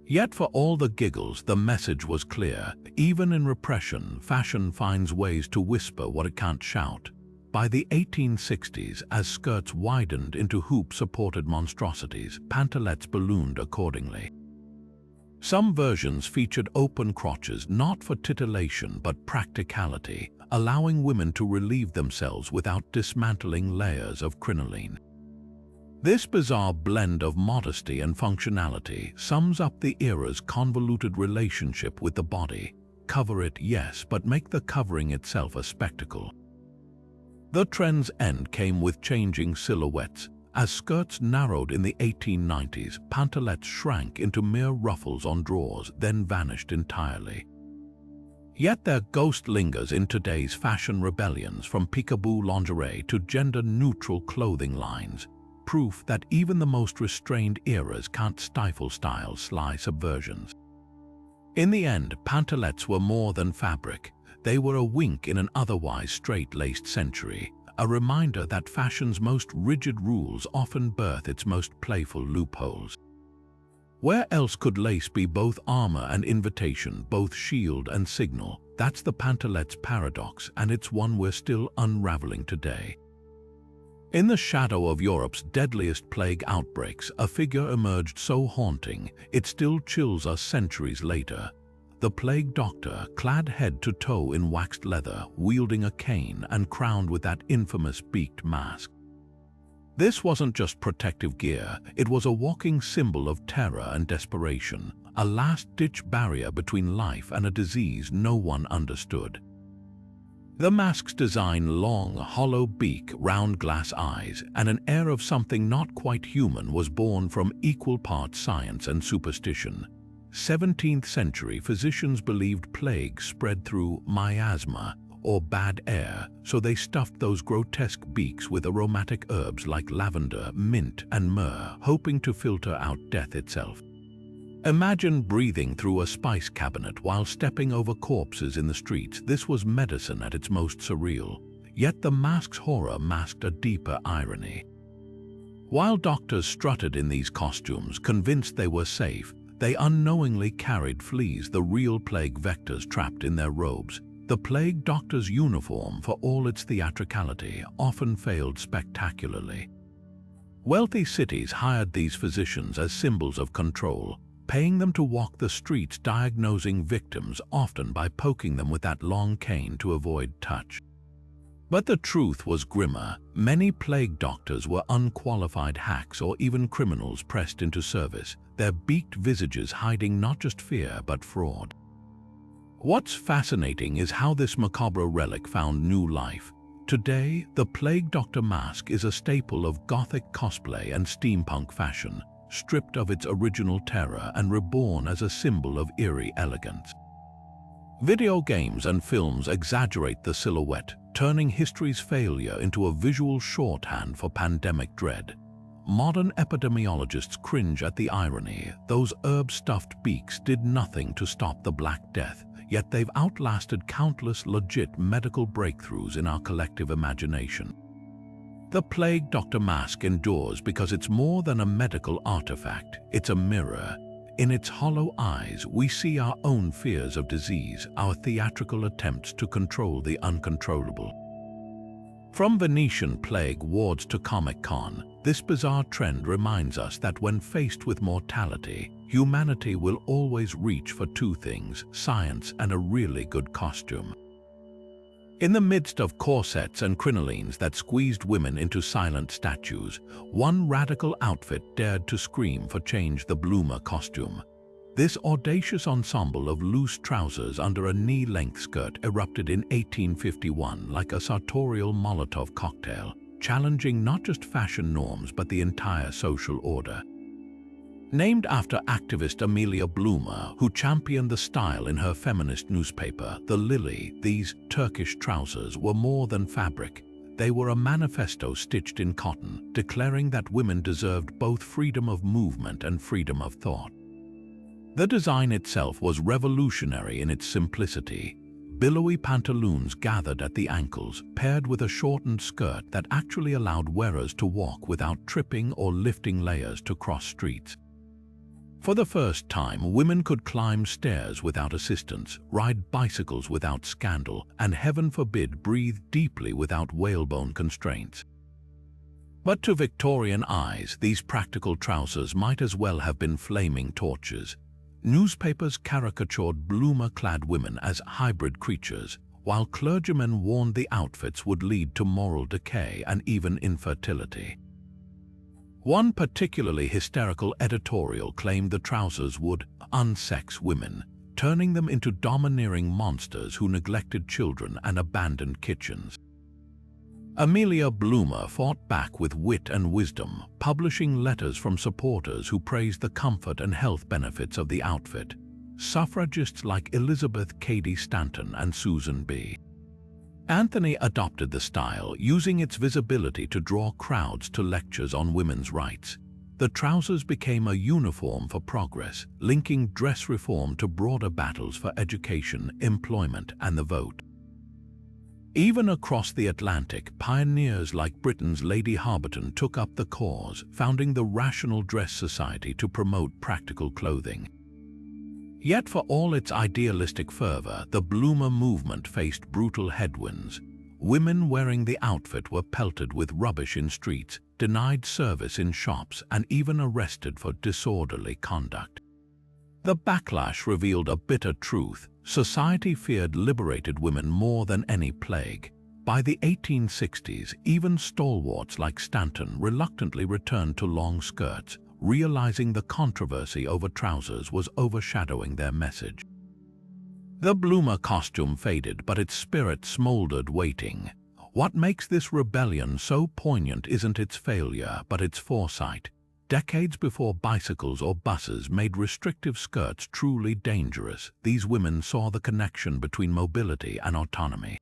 Yet for all the giggles, the message was clear. Even in repression, fashion finds ways to whisper what it can't shout. By the 1860s, as skirts widened into hoop-supported monstrosities, pantalettes ballooned accordingly. Some versions featured open crotches not for titillation but practicality, allowing women to relieve themselves without dismantling layers of crinoline. This bizarre blend of modesty and functionality sums up the era's convoluted relationship with the body. Cover it, yes, but make the covering itself a spectacle. The trend's end came with changing silhouettes. As skirts narrowed in the 1890s, pantalettes shrank into mere ruffles on drawers, then vanished entirely. Yet their ghost lingers in today's fashion rebellions, from peekaboo lingerie to gender-neutral clothing lines, proof that even the most restrained eras can't stifle style's sly subversions. In the end, pantalettes were more than fabric. They were a wink in an otherwise straight-laced century, a reminder that fashion's most rigid rules often birth its most playful loopholes. Where else could lace be both armor and invitation, both shield and signal? That's the pantalette's paradox, and it's one we're still unraveling today. In the shadow of Europe's deadliest plague outbreaks, a figure emerged so haunting, it still chills us centuries later. The plague doctor, clad head to toe in waxed leather, wielding a cane and crowned with that infamous beaked mask. This wasn't just protective gear, it was a walking symbol of terror and desperation, a last-ditch barrier between life and a disease no one understood. The mask's design, long, hollow beak, round glass eyes, and an air of something not quite human, was born from equal parts science and superstition. 17th century physicians believed plague spread through miasma, or bad air, so they stuffed those grotesque beaks with aromatic herbs like lavender, mint, and myrrh, hoping to filter out death itself. Imagine breathing through a spice cabinet while stepping over corpses in the streets. This was medicine at its most surreal. Yet the mask's horror masked a deeper irony. While doctors strutted in these costumes, convinced they were safe, they unknowingly carried fleas, the real plague vectors trapped in their robes. The plague doctor's uniform, for all its theatricality, often failed spectacularly. Wealthy cities hired these physicians as symbols of control. paying them to walk the streets, diagnosing victims, often by poking them with that long cane to avoid touch. But the truth was grimmer. Many plague doctors were unqualified hacks or even criminals pressed into service, their beaked visages hiding not just fear but fraud. What's fascinating is how this macabre relic found new life. Today, the plague doctor mask is a staple of Gothic cosplay and steampunk fashion, stripped of its original terror and reborn as a symbol of eerie elegance. Video games and films exaggerate the silhouette, turning history's failure into a visual shorthand for pandemic dread. Modern epidemiologists cringe at the irony. Those herb-stuffed beaks did nothing to stop the Black Death, yet they've outlasted countless legit medical breakthroughs in our collective imagination. The plague doctor mask endures because it's more than a medical artifact. It's a mirror. In its hollow eyes, we see our own fears of disease, our theatrical attempts to control the uncontrollable. From Venetian plague wards to Comic-Con, this bizarre trend reminds us that when faced with mortality, humanity will always reach for two things: science and a really good costume. In the midst of corsets and crinolines that squeezed women into silent statues, one radical outfit dared to scream for change: the bloomer costume. This audacious ensemble of loose trousers under a knee-length skirt erupted in 1851 like a sartorial Molotov cocktail, challenging not just fashion norms but the entire social order. Named after activist Amelia Bloomer, who championed the style in her feminist newspaper, The Lily, these Turkish trousers were more than fabric. They were a manifesto stitched in cotton, declaring that women deserved both freedom of movement and freedom of thought. The design itself was revolutionary in its simplicity. Billowy pantaloons gathered at the ankles, paired with a shortened skirt that actually allowed wearers to walk without tripping or lifting layers to cross streets. For the first time, women could climb stairs without assistance, ride bicycles without scandal, and heaven forbid breathe deeply without whalebone constraints. But to Victorian eyes, these practical trousers might as well have been flaming torches. Newspapers caricatured bloomer-clad women as hybrid creatures, while clergymen warned the outfits would lead to moral decay and even infertility. One particularly hysterical editorial claimed the trousers would unsex women, turning them into domineering monsters who neglected children and abandoned kitchens. Amelia Bloomer fought back with wit and wisdom, publishing letters from supporters who praised the comfort and health benefits of the outfit. Suffragists like Elizabeth Cady Stanton and Susan B. Anthony adopted the style, using its visibility to draw crowds to lectures on women's rights. The trousers became a uniform for progress, linking dress reform to broader battles for education, employment, and the vote. Even across the Atlantic, pioneers like Britain's Lady Harberton took up the cause, founding the Rational Dress Society to promote practical clothing. Yet for all its idealistic fervor, the bloomer movement faced brutal headwinds. Women wearing the outfit were pelted with rubbish in streets, denied service in shops, and even arrested for disorderly conduct. The backlash revealed a bitter truth. Society feared liberated women more than any plague. By the 1860s, even stalwarts like Stanton reluctantly returned to long skirts, realizing the controversy over trousers was overshadowing their message. The bloomer costume faded, but its spirit smoldered, waiting. What makes this rebellion so poignant isn't its failure, but its foresight. Decades before bicycles or buses made restrictive skirts truly dangerous, these women saw the connection between mobility and autonomy.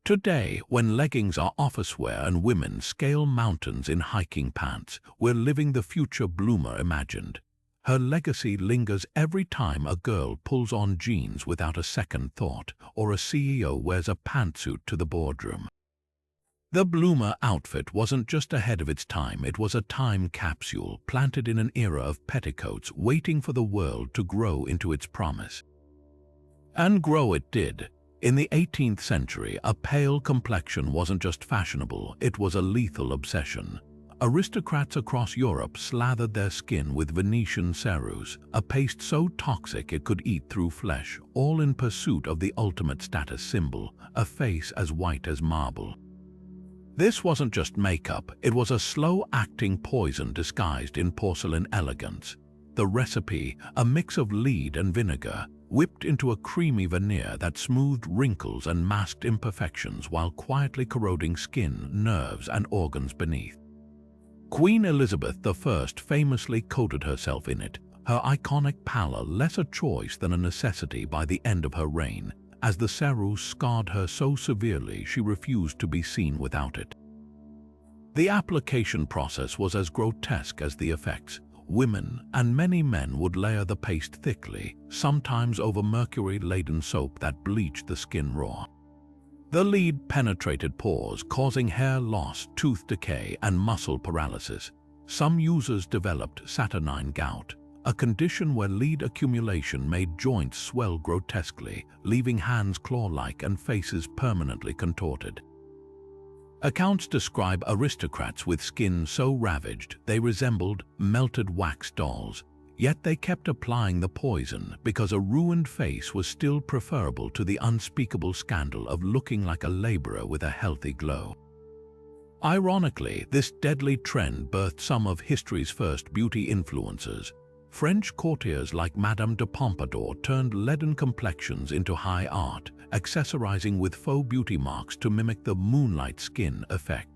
Today, when leggings are office wear and women scale mountains in hiking pants, we're living the future bloomer imagined. Her legacy lingers every time a girl pulls on jeans without a second thought, or a CEO wears a pantsuit to the boardroom. The bloomer outfit wasn't just ahead of its time, it was a time capsule planted in an era of petticoats waiting for the world to grow into its promise. And grow it did. In the 18th century, a pale complexion wasn't just fashionable, it was a lethal obsession. aristocrats across Europe slathered their skin with Venetian ceruse, a paste so toxic it could eat through flesh, all in pursuit of the ultimate status symbol, a face as white as marble. This wasn't just makeup, it was a slow-acting poison disguised in porcelain elegance. The recipe, a mix of lead and vinegar, whipped into a creamy veneer that smoothed wrinkles and masked imperfections while quietly corroding skin, nerves, and organs beneath. Queen Elizabeth I famously coated herself in it, her iconic pallor less a choice than a necessity by the end of her reign, as the ceruse scarred her so severely she refused to be seen without it. The application process was as grotesque as the effects. Women and many men would layer the paste thickly, sometimes over mercury-laden soap that bleached the skin raw. The lead penetrated pores, causing hair loss, tooth decay, and muscle paralysis. Some users developed saturnine gout, a condition where lead accumulation made joints swell grotesquely, leaving hands claw-like and faces permanently contorted. Accounts describe aristocrats with skin so ravaged they resembled melted wax dolls, yet they kept applying the poison because a ruined face was still preferable to the unspeakable scandal of looking like a laborer with a healthy glow. Ironically, this deadly trend birthed some of history's first beauty influencers. French courtiers like Madame de Pompadour turned leaden complexions into high art, accessorizing with faux beauty marks to mimic the moonlight skin effect.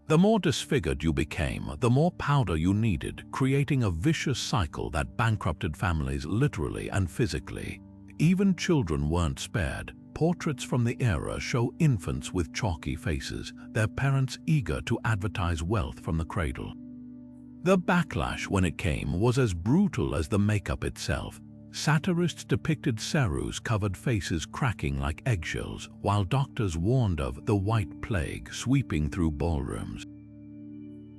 The more disfigured you became, the more powder you needed, creating a vicious cycle that bankrupted families literally and physically. Even children weren't spared. Portraits from the era show infants with chalky faces, their parents eager to advertise wealth from the cradle. The backlash when it came was as brutal as the makeup itself. Satirists depicted ceruse-covered faces cracking like eggshells, while doctors warned of the White Plague sweeping through ballrooms.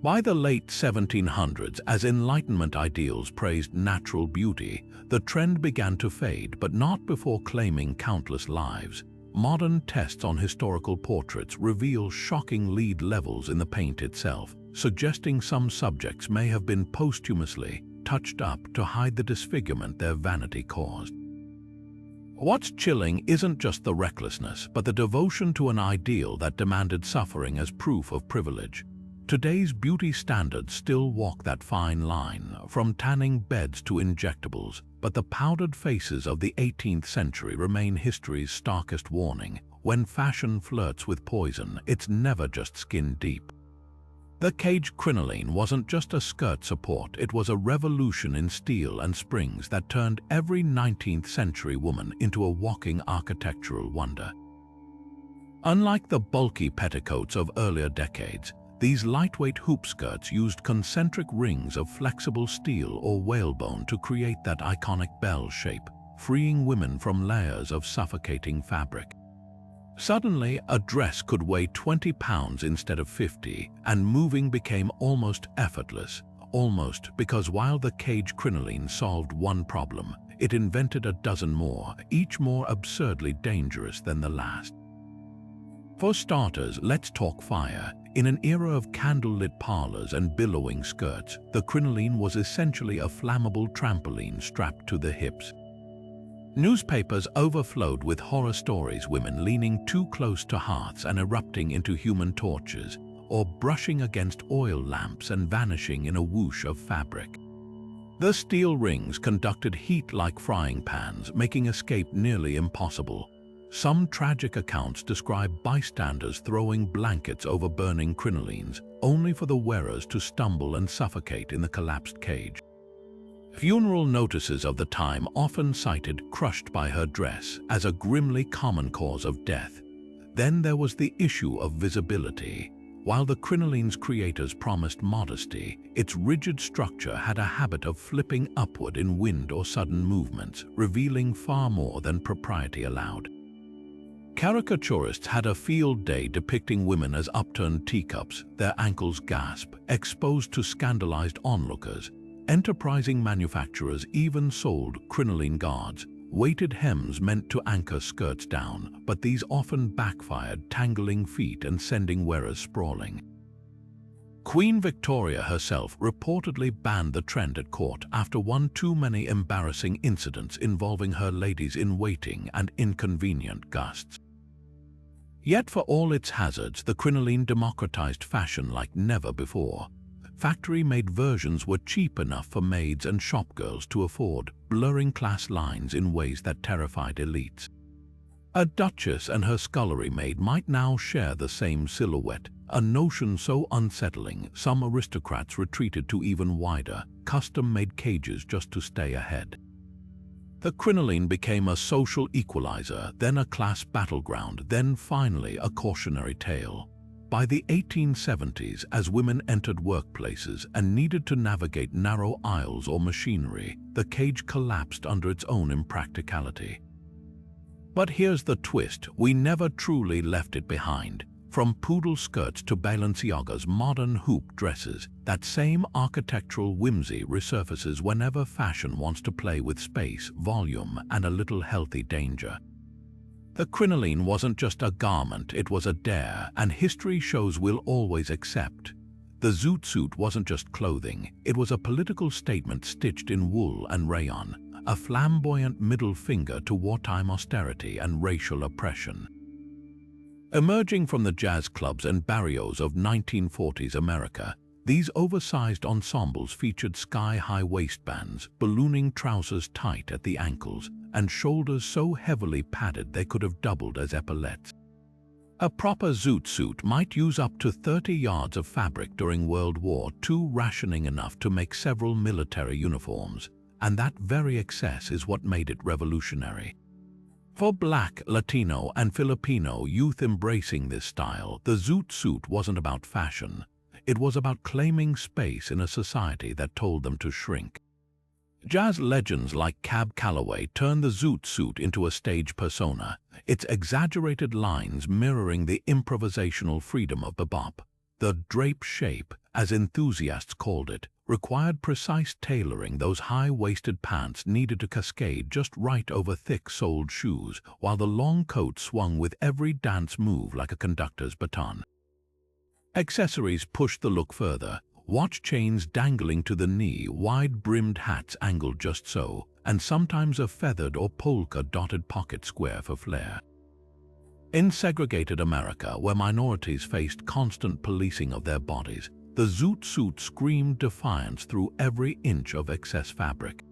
By the late 1700s, as Enlightenment ideals praised natural beauty, the trend began to fade, but not before claiming countless lives. Modern tests on historical portraits reveal shocking lead levels in the paint itself, suggesting some subjects may have been posthumously touched up to hide the disfigurement their vanity caused. What's chilling isn't just the recklessness, but the devotion to an ideal that demanded suffering as proof of privilege. Today's beauty standards still walk that fine line, from tanning beds to injectables, but the powdered faces of the 18th century remain history's starkest warning. When fashion flirts with poison, it's never just skin deep. The cage crinoline wasn't just a skirt support, it was a revolution in steel and springs that turned every 19th century woman into a walking architectural wonder. Unlike the bulky petticoats of earlier decades, these lightweight hoop skirts used concentric rings of flexible steel or whalebone to create that iconic bell shape, freeing women from layers of suffocating fabric. Suddenly, a dress could weigh 20 pounds instead of 50, and moving became almost effortless. Almost, because while the cage crinoline solved one problem, it invented a dozen more, each more absurdly dangerous than the last. For starters, let's talk fire. In an era of candlelit parlors and billowing skirts, the crinoline was essentially a flammable trampoline strapped to the hips. Newspapers overflowed with horror stories, women leaning too close to hearths and erupting into human torches, or brushing against oil lamps and vanishing in a whoosh of fabric. The steel rings conducted heat like frying pans, making escape nearly impossible. Some tragic accounts describe bystanders throwing blankets over burning crinolines, only for the wearers to stumble and suffocate in the collapsed cage. Funeral notices of the time often cited crushed by her dress as a grimly common cause of death. Then there was the issue of visibility. While the crinoline's creators promised modesty, its rigid structure had a habit of flipping upward in wind or sudden movements, revealing far more than propriety allowed. Caricaturists had a field day depicting women as upturned teacups, their ankles gasp, exposed to scandalized onlookers. Enterprising manufacturers even sold crinoline guards, weighted hems meant to anchor skirts down, but these often backfired, tangling feet and sending wearers sprawling. Queen Victoria herself reportedly banned the trend at court after one too many embarrassing incidents involving her ladies-in-waiting and inconvenient gusts. Yet for all its hazards, the crinoline democratized fashion like never before. Factory-made versions were cheap enough for maids and shopgirls to afford, blurring class lines in ways that terrified elites. A duchess and her scullery maid might now share the same silhouette, a notion so unsettling some aristocrats retreated to even wider, custom-made cages just to stay ahead. The crinoline became a social equalizer, then a class battleground, then finally a cautionary tale. By the 1870s, as women entered workplaces and needed to navigate narrow aisles or machinery, the cage collapsed under its own impracticality. But here's the twist: we never truly left it behind. From poodle skirts to Balenciaga's modern hoop dresses, that same architectural whimsy resurfaces whenever fashion wants to play with space, volume, and a little healthy danger. The crinoline wasn't just a garment, it was a dare, and history shows we'll always accept. The zoot suit wasn't just clothing, it was a political statement stitched in wool and rayon, a flamboyant middle finger to wartime austerity and racial oppression. Emerging from the jazz clubs and barrios of 1940s America, these oversized ensembles featured sky-high waistbands, ballooning trousers tight at the ankles, and shoulders so heavily padded they could have doubled as epaulettes. A proper zoot suit might use up to 30 yards of fabric during World War II, rationing enough to make several military uniforms, and that very excess is what made it revolutionary. For Black, Latino, and Filipino youth embracing this style, the zoot suit wasn't about fashion. It was about claiming space in a society that told them to shrink. Jazz legends like Cab Calloway turned the zoot suit into a stage persona, its exaggerated lines mirroring the improvisational freedom of bebop. The drape shape, as enthusiasts called it, required precise tailoring. Those high-waisted pants needed to cascade just right over thick-soled shoes, while the long coat swung with every dance move like a conductor's baton. Accessories pushed the look further. Watch chains dangling to the knee, wide-brimmed hats angled just so, and sometimes a feathered or polka-dotted pocket square for flair. In segregated America, where minorities faced constant policing of their bodies, the zoot suit screamed defiance through every inch of excess fabric.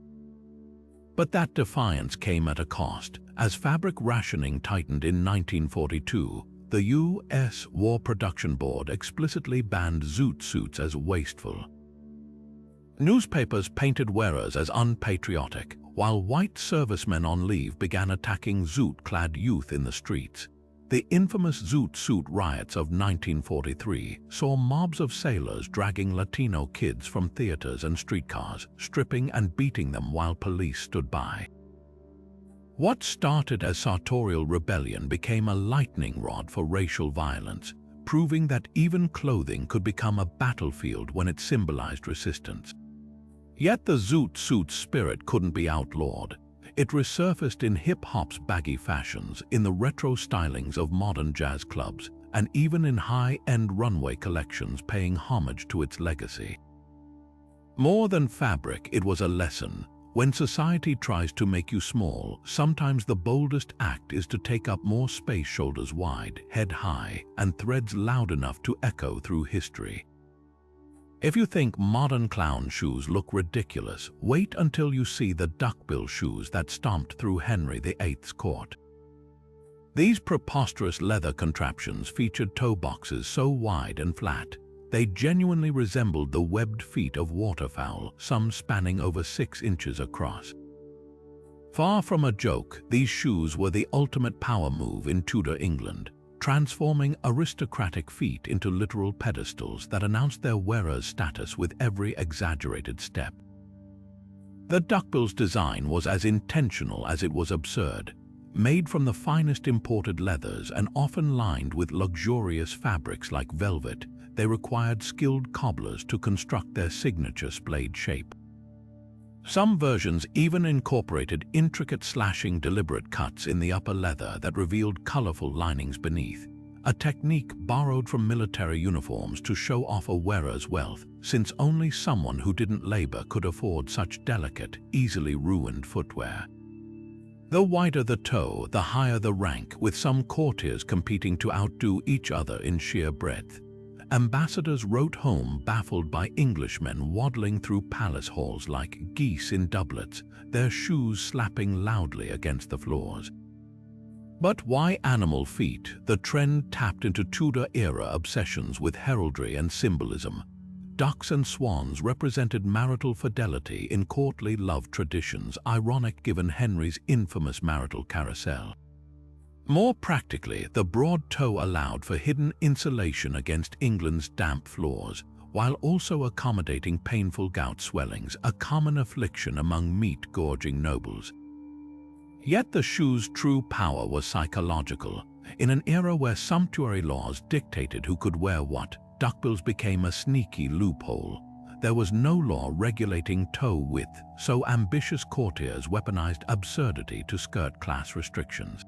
But that defiance came at a cost. As fabric rationing tightened in 1942, the U.S. War Production Board explicitly banned zoot suits as wasteful. Newspapers painted wearers as unpatriotic, while white servicemen on leave began attacking zoot-clad youth in the streets. The infamous zoot suit riots of 1943 saw mobs of sailors dragging Latino kids from theaters and streetcars, stripping and beating them while police stood by. What started as sartorial rebellion became a lightning rod for racial violence, proving that even clothing could become a battlefield when it symbolized resistance. Yet the zoot suit spirit couldn't be outlawed. It resurfaced in hip-hop's baggy fashions, in the retro stylings of modern jazz clubs, and even in high-end runway collections paying homage to its legacy. More than fabric, it was a lesson. When society tries to make you small, sometimes the boldest act is to take up more space, shoulders wide, head high, and threads loud enough to echo through history. If you think modern clown shoes look ridiculous, wait until you see the duckbill shoes that stomped through Henry VIII's court. These preposterous leather contraptions featured toe boxes so wide and flat, they genuinely resembled the webbed feet of waterfowl, some spanning over 6 inches across. Far from a joke, these shoes were the ultimate power move in Tudor England, transforming aristocratic feet into literal pedestals that announced their wearer's status with every exaggerated step. The duckbill's design was as intentional as it was absurd. Made from the finest imported leathers and often lined with luxurious fabrics like velvet, they required skilled cobblers to construct their signature splayed shape. Some versions even incorporated intricate slashing, deliberate cuts in the upper leather that revealed colorful linings beneath, a technique borrowed from military uniforms to show off a wearer's wealth, since only someone who didn't labor could afford such delicate, easily ruined footwear. The wider the toe, the higher the rank, with some courtiers competing to outdo each other in sheer breadth. Ambassadors wrote home baffled by Englishmen waddling through palace halls like geese in doublets, their shoes slapping loudly against the floors. But why animal feet? The trend tapped into Tudor-era obsessions with heraldry and symbolism. Ducks and swans represented marital fidelity in courtly love traditions, ironic given Henry's infamous marital carousel. More practically, the broad toe allowed for hidden insulation against England's damp floors, while also accommodating painful gout swellings, a common affliction among meat-gorging nobles. Yet the shoe's true power was psychological. In an era where sumptuary laws dictated who could wear what, duckbills became a sneaky loophole. There was no law regulating toe width, so ambitious courtiers weaponized absurdity to skirt class restrictions.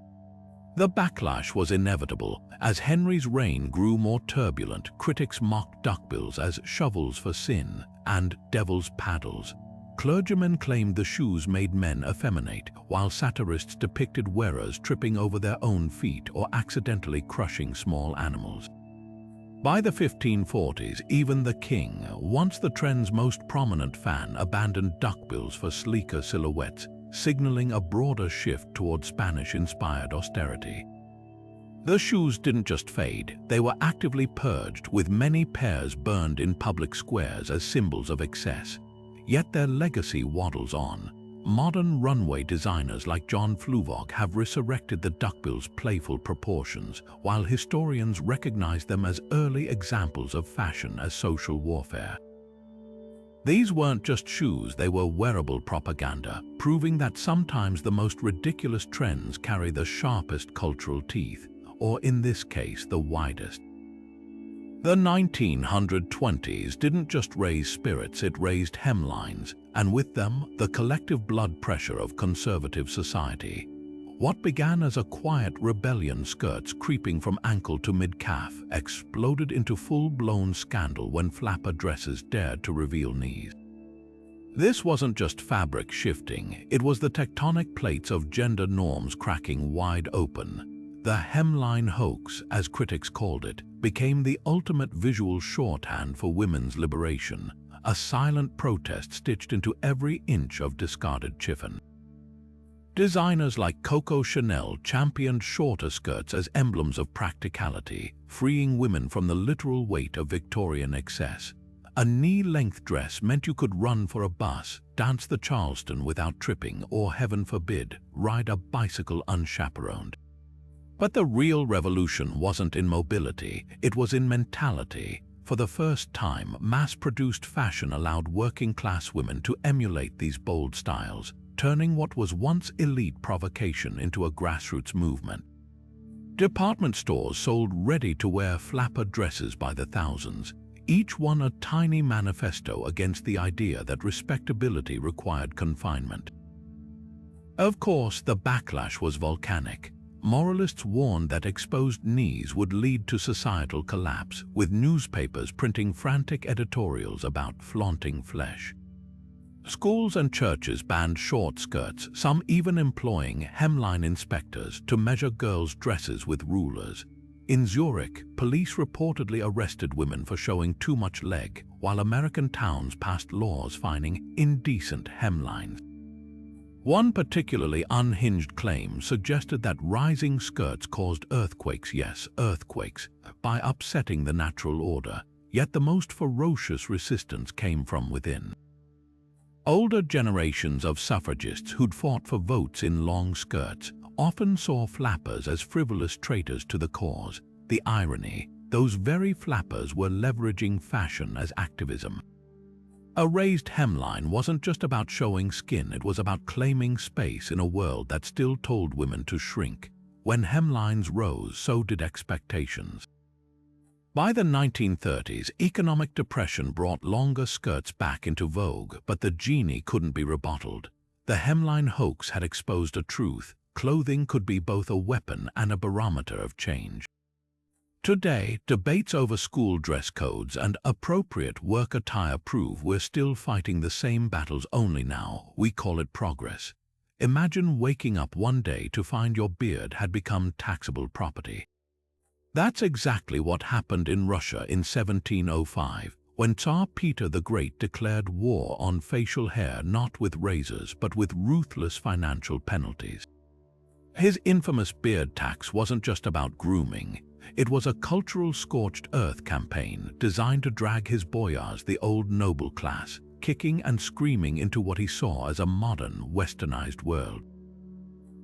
The backlash was inevitable. As Henry's reign grew more turbulent, critics mocked duckbills as shovels for sin and devil's paddles. Clergymen claimed the shoes made men effeminate, while satirists depicted wearers tripping over their own feet or accidentally crushing small animals. By the 1540s, even the king, once the trend's most prominent fan, abandoned duckbills for sleeker silhouettes, signaling a broader shift toward Spanish-inspired austerity. The shoes didn't just fade, they were actively purged, with many pairs burned in public squares as symbols of excess. Yet their legacy waddles on. Modern runway designers like John Fluvog have resurrected the duckbill's playful proportions, while historians recognize them as early examples of fashion as social warfare. These weren't just shoes, they were wearable propaganda, proving that sometimes the most ridiculous trends carry the sharpest cultural teeth, or in this case, the widest. The 1920s didn't just raise spirits, it raised hemlines, and with them, the collective blood pressure of conservative society. What began as a quiet rebellion, skirts creeping from ankle to mid-calf, exploded into full-blown scandal when flapper dresses dared to reveal knees. This wasn't just fabric shifting, it was the tectonic plates of gender norms cracking wide open. The hemline hoax, as critics called it, became the ultimate visual shorthand for women's liberation, a silent protest stitched into every inch of discarded chiffon. Designers like Coco Chanel championed shorter skirts as emblems of practicality, freeing women from the literal weight of Victorian excess. A knee-length dress meant you could run for a bus, dance the Charleston without tripping, or, heaven forbid, ride a bicycle unchaperoned. But the real revolution wasn't in mobility, it was in mentality. For the first time, mass-produced fashion allowed working-class women to emulate these bold styles, turning what was once elite provocation into a grassroots movement. Department stores sold ready-to-wear flapper dresses by the thousands, each one a tiny manifesto against the idea that respectability required confinement. Of course, the backlash was volcanic. Moralists warned that exposed knees would lead to societal collapse, with newspapers printing frantic editorials about flaunting flesh. Schools and churches banned short skirts, some even employing hemline inspectors to measure girls' dresses with rulers. In Zurich, police reportedly arrested women for showing too much leg, while American towns passed laws fining indecent hemlines. One particularly unhinged claim suggested that rising skirts caused earthquakes, yes, earthquakes, by upsetting the natural order, yet the most ferocious resistance came from within. Older generations of suffragists who'd fought for votes in long skirts often saw flappers as frivolous traitors to the cause. The irony, those very flappers were leveraging fashion as activism. A raised hemline wasn't just about showing skin, it was about claiming space in a world that still told women to shrink. When hemlines rose, so did expectations. By the 1930s, economic depression brought longer skirts back into vogue, but the genie couldn't be rebottled. The hemline hoax had exposed a truth: clothing could be both a weapon and a barometer of change. Today, debates over school dress codes and appropriate work attire prove we're still fighting the same battles, only now we call it progress. Imagine waking up one day to find your beard had become taxable property. That's exactly what happened in Russia in 1705, when Tsar Peter the Great declared war on facial hair, not with razors but with ruthless financial penalties. His infamous beard tax wasn't just about grooming. It was a cultural scorched earth campaign designed to drag his boyars, the old noble class, kicking and screaming into what he saw as a modern, westernized world.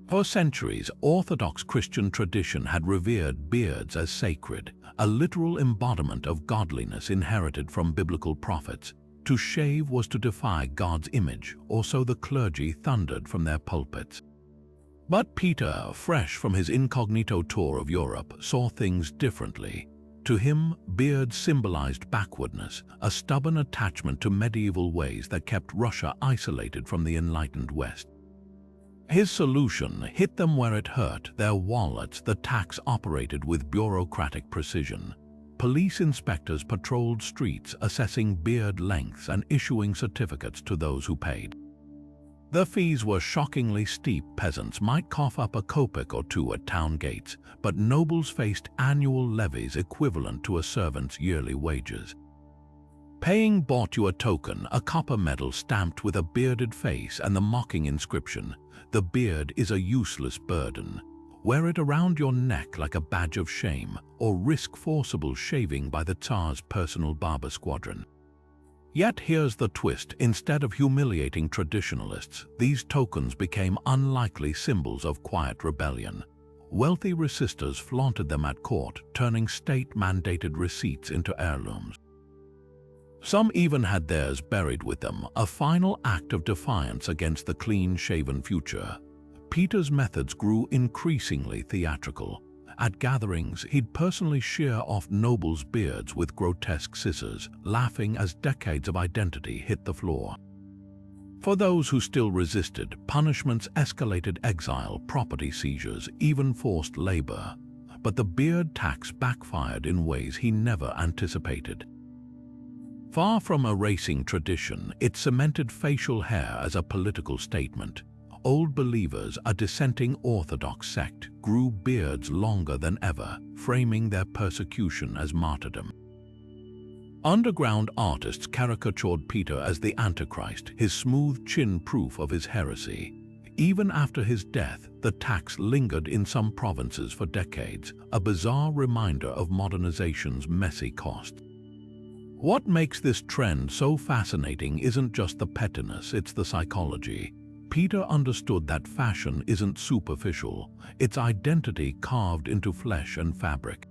For centuries, Orthodox Christian tradition had revered beards as sacred, a literal embodiment of godliness inherited from biblical prophets. To shave was to defy God's image, or so the clergy thundered from their pulpits. But Peter, fresh from his incognito tour of Europe, saw things differently. To him, beards symbolized backwardness, a stubborn attachment to medieval ways that kept Russia isolated from the enlightened West. His solution hit them where it hurt, their wallets. The tax operated with bureaucratic precision. Police inspectors patrolled streets, assessing beard lengths and issuing certificates to those who paid. The fees were shockingly steep. Peasants might cough up a kopeck or two at town gates, but nobles faced annual levies equivalent to a servant's yearly wages. Paying bought you a token, a copper medal stamped with a bearded face and the mocking inscription, "The beard is a useless burden. Wear it around your neck like a badge of shame, or risk forcible shaving by the Tsar's personal barber squadron." Yet here's the twist. Instead of humiliating traditionalists, these tokens became unlikely symbols of quiet rebellion. Wealthy resistors flaunted them at court, turning state-mandated receipts into heirlooms. Some even had theirs buried with them, a final act of defiance against the clean-shaven future. Peter's methods grew increasingly theatrical. At gatherings, he'd personally shear off nobles' beards with grotesque scissors, laughing as decades of identity hit the floor. For those who still resisted, punishments escalated: exile, property seizures, even forced labor. But the beard tax backfired in ways he never anticipated. Far from erasing tradition, it cemented facial hair as a political statement. Old Believers, a dissenting Orthodox sect, grew beards longer than ever, framing their persecution as martyrdom. Underground artists caricatured Peter as the Antichrist, his smooth chin proof of his heresy. Even after his death, the tax lingered in some provinces for decades, a bizarre reminder of modernization's messy cost. What makes this trend so fascinating isn't just the pettiness, it's the psychology. Peter understood that fashion isn't superficial, it's identity carved into flesh and fabric.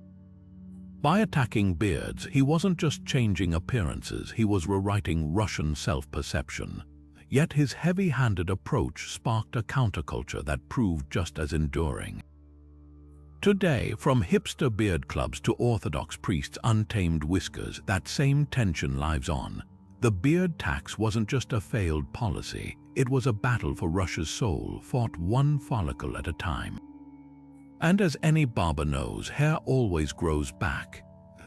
By attacking beards, he wasn't just changing appearances, he was rewriting Russian self-perception. Yet his heavy-handed approach sparked a counterculture that proved just as enduring. Today, from hipster beard clubs to Orthodox priests' untamed whiskers, that same tension lives on. The beard tax wasn't just a failed policy, it was a battle for Russia's soul, fought one follicle at a time. And as any barber knows, hair always grows back.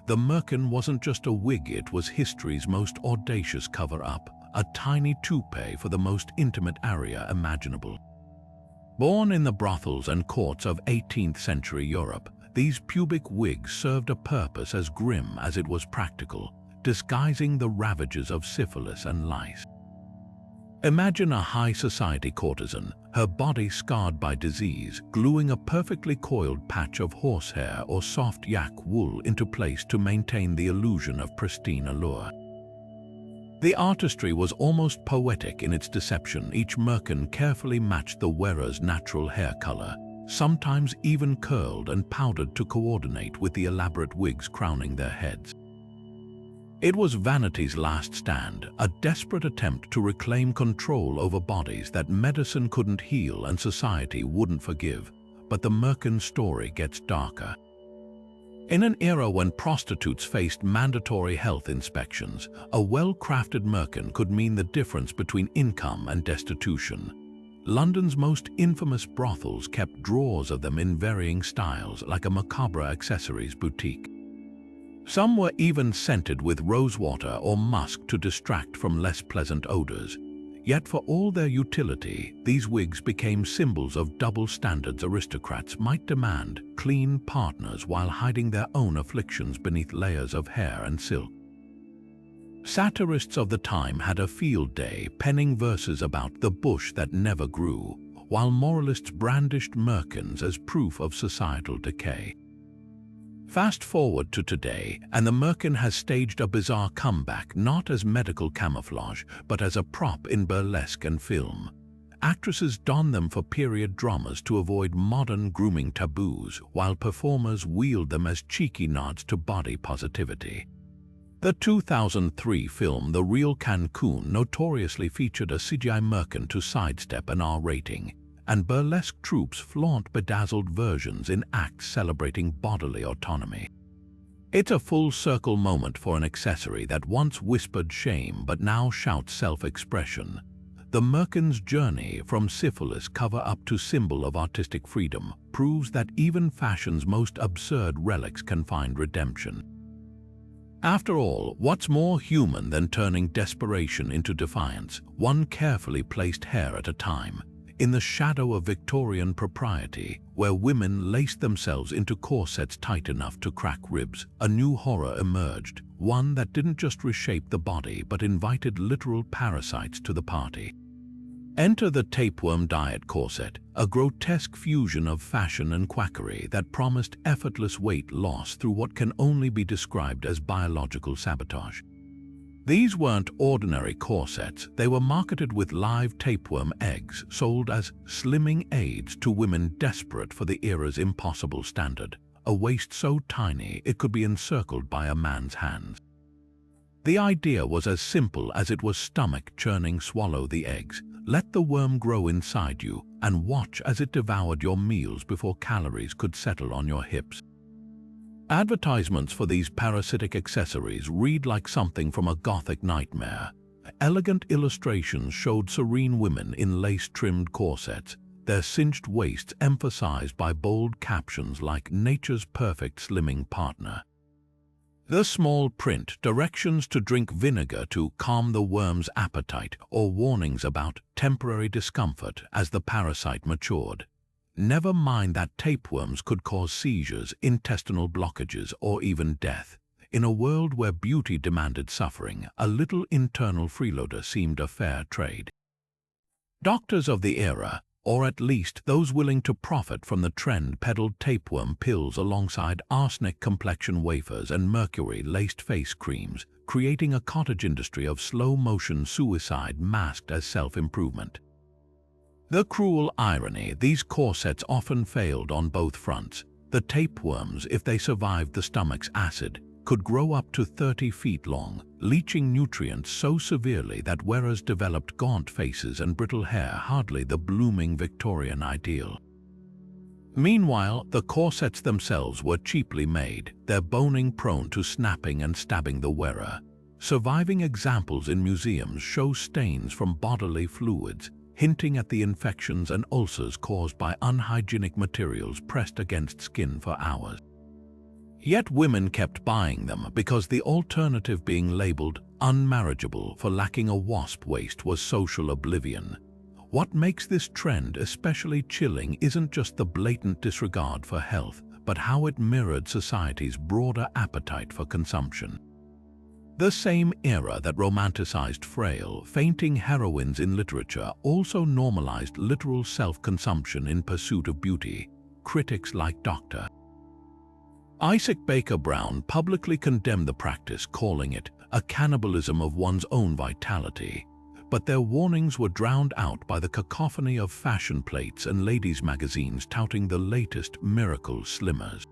The merkin wasn't just a wig, it was history's most audacious cover-up, a tiny toupee for the most intimate area imaginable. Born in the brothels and courts of 18th century Europe, these pubic wigs served a purpose as grim as it was practical, disguising the ravages of syphilis and lice. Imagine a high society courtesan, her body scarred by disease, gluing a perfectly coiled patch of horsehair or soft yak wool into place to maintain the illusion of pristine allure. The artistry was almost poetic in its deception. Each merkin carefully matched the wearer's natural hair color, sometimes even curled and powdered to coordinate with the elaborate wigs crowning their heads. It was vanity's last stand, a desperate attempt to reclaim control over bodies that medicine couldn't heal and society wouldn't forgive. But the merkin story gets darker. In an era when prostitutes faced mandatory health inspections, a well-crafted merkin could mean the difference between income and destitution. London's most infamous brothels kept drawers of them in varying styles, like a macabre accessories boutique. Some were even scented with rosewater or musk to distract from less pleasant odors. Yet for all their utility, these wigs became symbols of double standards aristocrats might demand: clean partners while hiding their own afflictions beneath layers of hair and silk. Satirists of the time had a field day penning verses about the bush that never grew, while moralists brandished merkins as proof of societal decay. Fast forward to today, and the merkin has staged a bizarre comeback, not as medical camouflage, but as a prop in burlesque and film. Actresses don them for period dramas to avoid modern grooming taboos, while performers wield them as cheeky nods to body positivity. The 2003 film The Real Cancun notoriously featured a CGI merkin to sidestep an R rating, and burlesque troupes flaunt bedazzled versions in acts celebrating bodily autonomy. It's a full-circle moment for an accessory that once whispered shame but now shouts self-expression. The merkin's journey from syphilis cover-up to symbol of artistic freedom proves that even fashion's most absurd relics can find redemption. After all, what's more human than turning desperation into defiance, one carefully placed hair at a time? In the shadow of Victorian propriety, where women laced themselves into corsets tight enough to crack ribs, a new horror emerged, one that didn't just reshape the body but invited literal parasites to the party. Enter the tapeworm diet corset, a grotesque fusion of fashion and quackery that promised effortless weight loss through what can only be described as biological sabotage. These weren't ordinary corsets, they were marketed with live tapeworm eggs, sold as slimming aids to women desperate for the era's impossible standard, a waist so tiny it could be encircled by a man's hands. The idea was as simple as it was stomach-churning: swallow the eggs, let the worm grow inside you, and watch as it devoured your meals before calories could settle on your hips. Advertisements for these parasitic accessories read like something from a Gothic nightmare. Elegant illustrations showed serene women in lace-trimmed corsets, their cinched waists emphasized by bold captions like "Nature's perfect slimming partner." The small print, directions to drink vinegar to calm the worm's appetite, or warnings about temporary discomfort as the parasite matured. Never mind that tapeworms could cause seizures, intestinal blockages, or even death. In a world where beauty demanded suffering, a little internal freeloader seemed a fair trade. Doctors of the era, or at least those willing to profit from the trend, peddled tapeworm pills alongside arsenic complexion wafers and mercury-laced face creams, creating a cottage industry of slow-motion suicide masked as self-improvement. The cruel irony: these corsets often failed on both fronts. The tapeworms, if they survived the stomach's acid, could grow up to 30 feet long, leaching nutrients so severely that wearers developed gaunt faces and brittle hair, hardly the blooming Victorian ideal. Meanwhile, the corsets themselves were cheaply made, their boning prone to snapping and stabbing the wearer. Surviving examples in museums show stains from bodily fluids, hinting at the infections and ulcers caused by unhygienic materials pressed against skin for hours. Yet women kept buying them because the alternative, being labeled unmarriageable for lacking a wasp waist, was social oblivion. What makes this trend especially chilling isn't just the blatant disregard for health, but how it mirrored society's broader appetite for consumption. The same era that romanticized frail, fainting heroines in literature also normalized literal self-consumption in pursuit of beauty. Critics like Dr. Isaac Baker Brown publicly condemned the practice, calling it a cannibalism of one's own vitality. But their warnings were drowned out by the cacophony of fashion plates and ladies' magazines touting the latest miracle slimmers.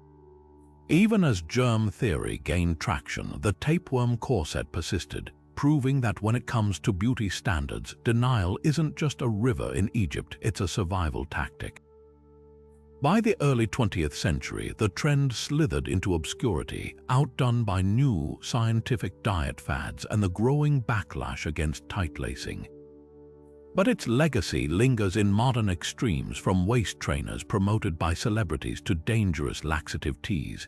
Even as germ theory gained traction, the tapeworm corset persisted, proving that when it comes to beauty standards, denial isn't just a river in Egypt, it's a survival tactic. By the early 20th century, the trend slithered into obscurity, outdone by new scientific diet fads and the growing backlash against tight lacing. But its legacy lingers in modern extremes, from waist trainers promoted by celebrities to dangerous laxative teas.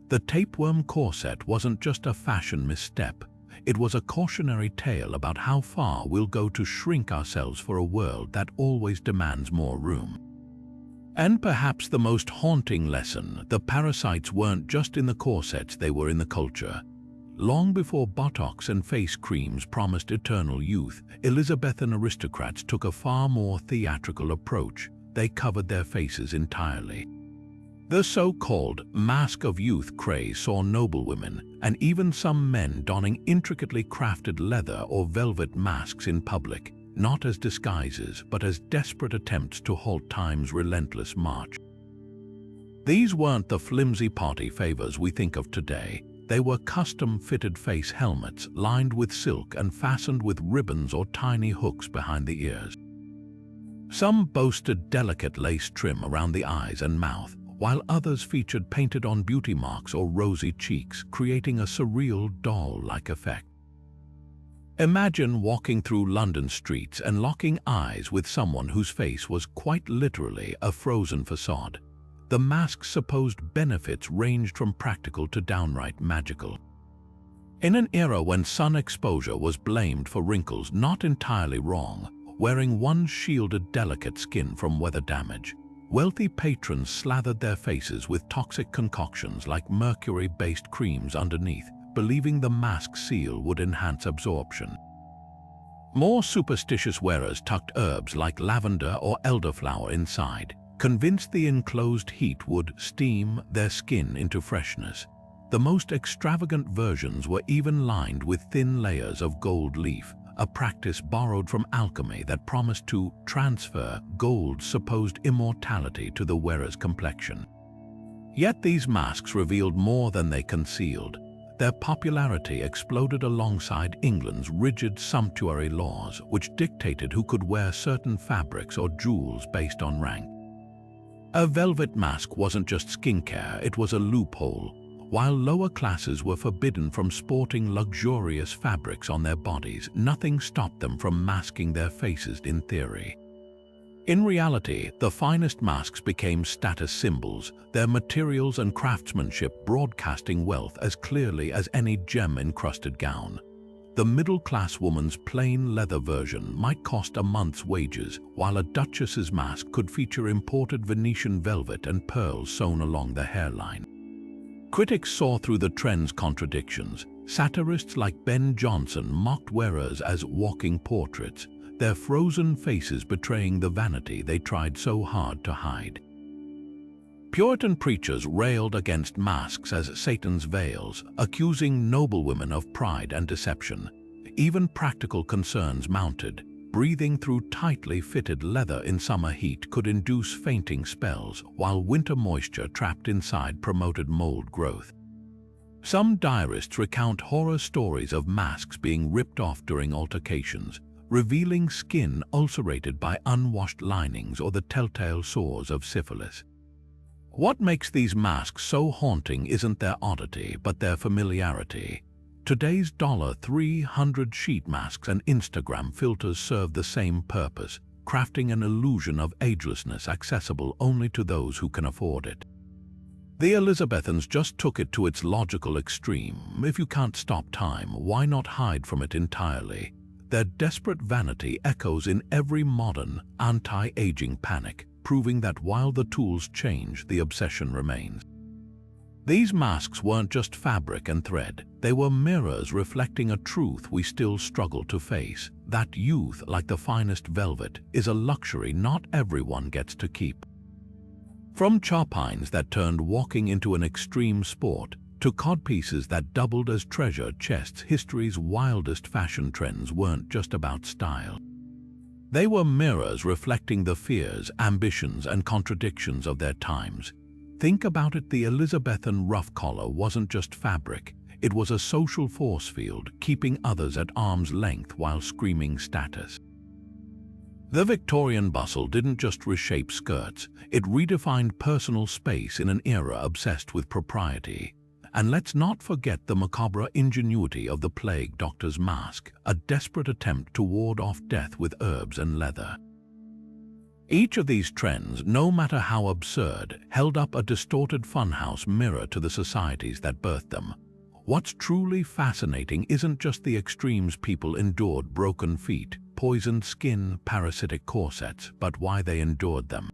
The tapeworm corset wasn't just a fashion misstep. It was a cautionary tale about how far we'll go to shrink ourselves for a world that always demands more room. And perhaps the most haunting lesson, the parasites weren't just in the corsets, they were in the culture. Long before Botox and face creams promised eternal youth, Elizabethan aristocrats took a far more theatrical approach. They covered their faces entirely. The so-called mask of youth craze saw noblewomen and even some men donning intricately crafted leather or velvet masks in public, not as disguises but as desperate attempts to halt time's relentless march. These weren't the flimsy party favors we think of today. They were custom-fitted face helmets lined with silk and fastened with ribbons or tiny hooks behind the ears. Some boasted delicate lace trim around the eyes and mouth, while others featured painted-on beauty marks or rosy cheeks, creating a surreal doll-like effect. Imagine walking through London streets and locking eyes with someone whose face was quite literally a frozen facade. The mask's supposed benefits ranged from practical to downright magical. In an era when sun exposure was blamed for wrinkles, not entirely wrong, wearing one shielded delicate skin from weather damage, wealthy patrons slathered their faces with toxic concoctions like mercury-based creams underneath, believing the mask seal would enhance absorption. More superstitious wearers tucked herbs like lavender or elderflower inside, convinced the enclosed heat would steam their skin into freshness. The most extravagant versions were even lined with thin layers of gold leaf, a practice borrowed from alchemy that promised to transfer gold's supposed immortality to the wearer's complexion. Yet these masks revealed more than they concealed. Their popularity exploded alongside England's rigid sumptuary laws, which dictated who could wear certain fabrics or jewels based on rank. A velvet mask wasn't just skincare, it was a loophole. While lower classes were forbidden from sporting luxurious fabrics on their bodies, nothing stopped them from masking their faces in theory. In reality, the finest masks became status symbols, their materials and craftsmanship broadcasting wealth as clearly as any gem-encrusted gown. The middle-class woman's plain leather version might cost a month's wages, while a duchess's mask could feature imported Venetian velvet and pearls sewn along the hairline. Critics saw through the trend's contradictions. Satirists like Ben Jonson mocked wearers as walking portraits, their frozen faces betraying the vanity they tried so hard to hide. Puritan preachers railed against masks as Satan's veils, accusing noblewomen of pride and deception. Even practical concerns mounted. Breathing through tightly fitted leather in summer heat could induce fainting spells, while winter moisture trapped inside promoted mold growth. Some diarists recount horror stories of masks being ripped off during altercations, revealing skin ulcerated by unwashed linings or the telltale sores of syphilis. What makes these masks so haunting isn't their oddity, but their familiarity. Today's $300 sheet masks and Instagram filters serve the same purpose, crafting an illusion of agelessness accessible only to those who can afford it. The Elizabethans just took it to its logical extreme. If you can't stop time, why not hide from it entirely? Their desperate vanity echoes in every modern, anti-aging panic, proving that while the tools change, the obsession remains. These masks weren't just fabric and thread, they were mirrors reflecting a truth we still struggle to face, that youth, like the finest velvet, is a luxury not everyone gets to keep. From chopines that turned walking into an extreme sport, to codpieces that doubled as treasure chests, history's wildest fashion trends weren't just about style. They were mirrors reflecting the fears, ambitions, and contradictions of their times. Think about it, the Elizabethan ruff collar wasn't just fabric, it was a social force field, keeping others at arm's length while screaming status. The Victorian bustle didn't just reshape skirts, it redefined personal space in an era obsessed with propriety. And let's not forget the macabre ingenuity of the plague doctor's mask, a desperate attempt to ward off death with herbs and leather. Each of these trends, no matter how absurd, held up a distorted funhouse mirror to the societies that birthed them. What's truly fascinating isn't just the extremes people endured: broken feet, poisoned skin, parasitic corsets, but why they endured them.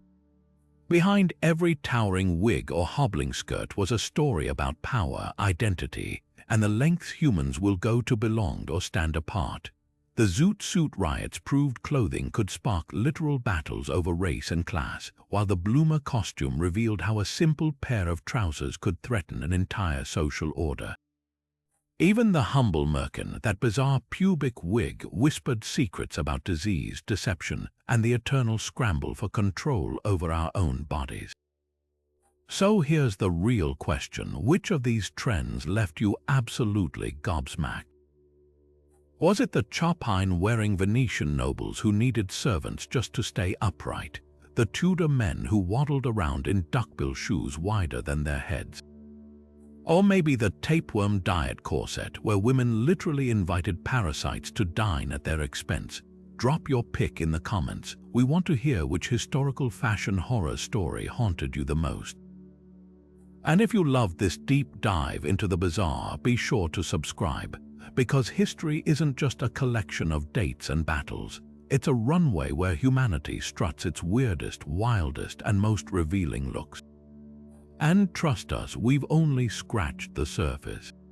Behind every towering wig or hobbling skirt was a story about power, identity, and the lengths humans will go to belong or stand apart. The Zoot Suit riots proved clothing could spark literal battles over race and class, while the bloomer costume revealed how a simple pair of trousers could threaten an entire social order. Even the humble merkin, that bizarre pubic wig, whispered secrets about disease, deception, and the eternal scramble for control over our own bodies. So here's the real question: which of these trends left you absolutely gobsmacked? Was it the Chopine-wearing Venetian nobles who needed servants just to stay upright? The Tudor men who waddled around in duckbill shoes wider than their heads? Or maybe the tapeworm diet corset, where women literally invited parasites to dine at their expense? Drop your pick in the comments. We want to hear which historical fashion horror story haunted you the most. And if you loved this deep dive into the bizarre, be sure to subscribe, because history isn't just a collection of dates and battles. It's a runway where humanity struts its weirdest, wildest, and most revealing looks. And trust us, we've only scratched the surface.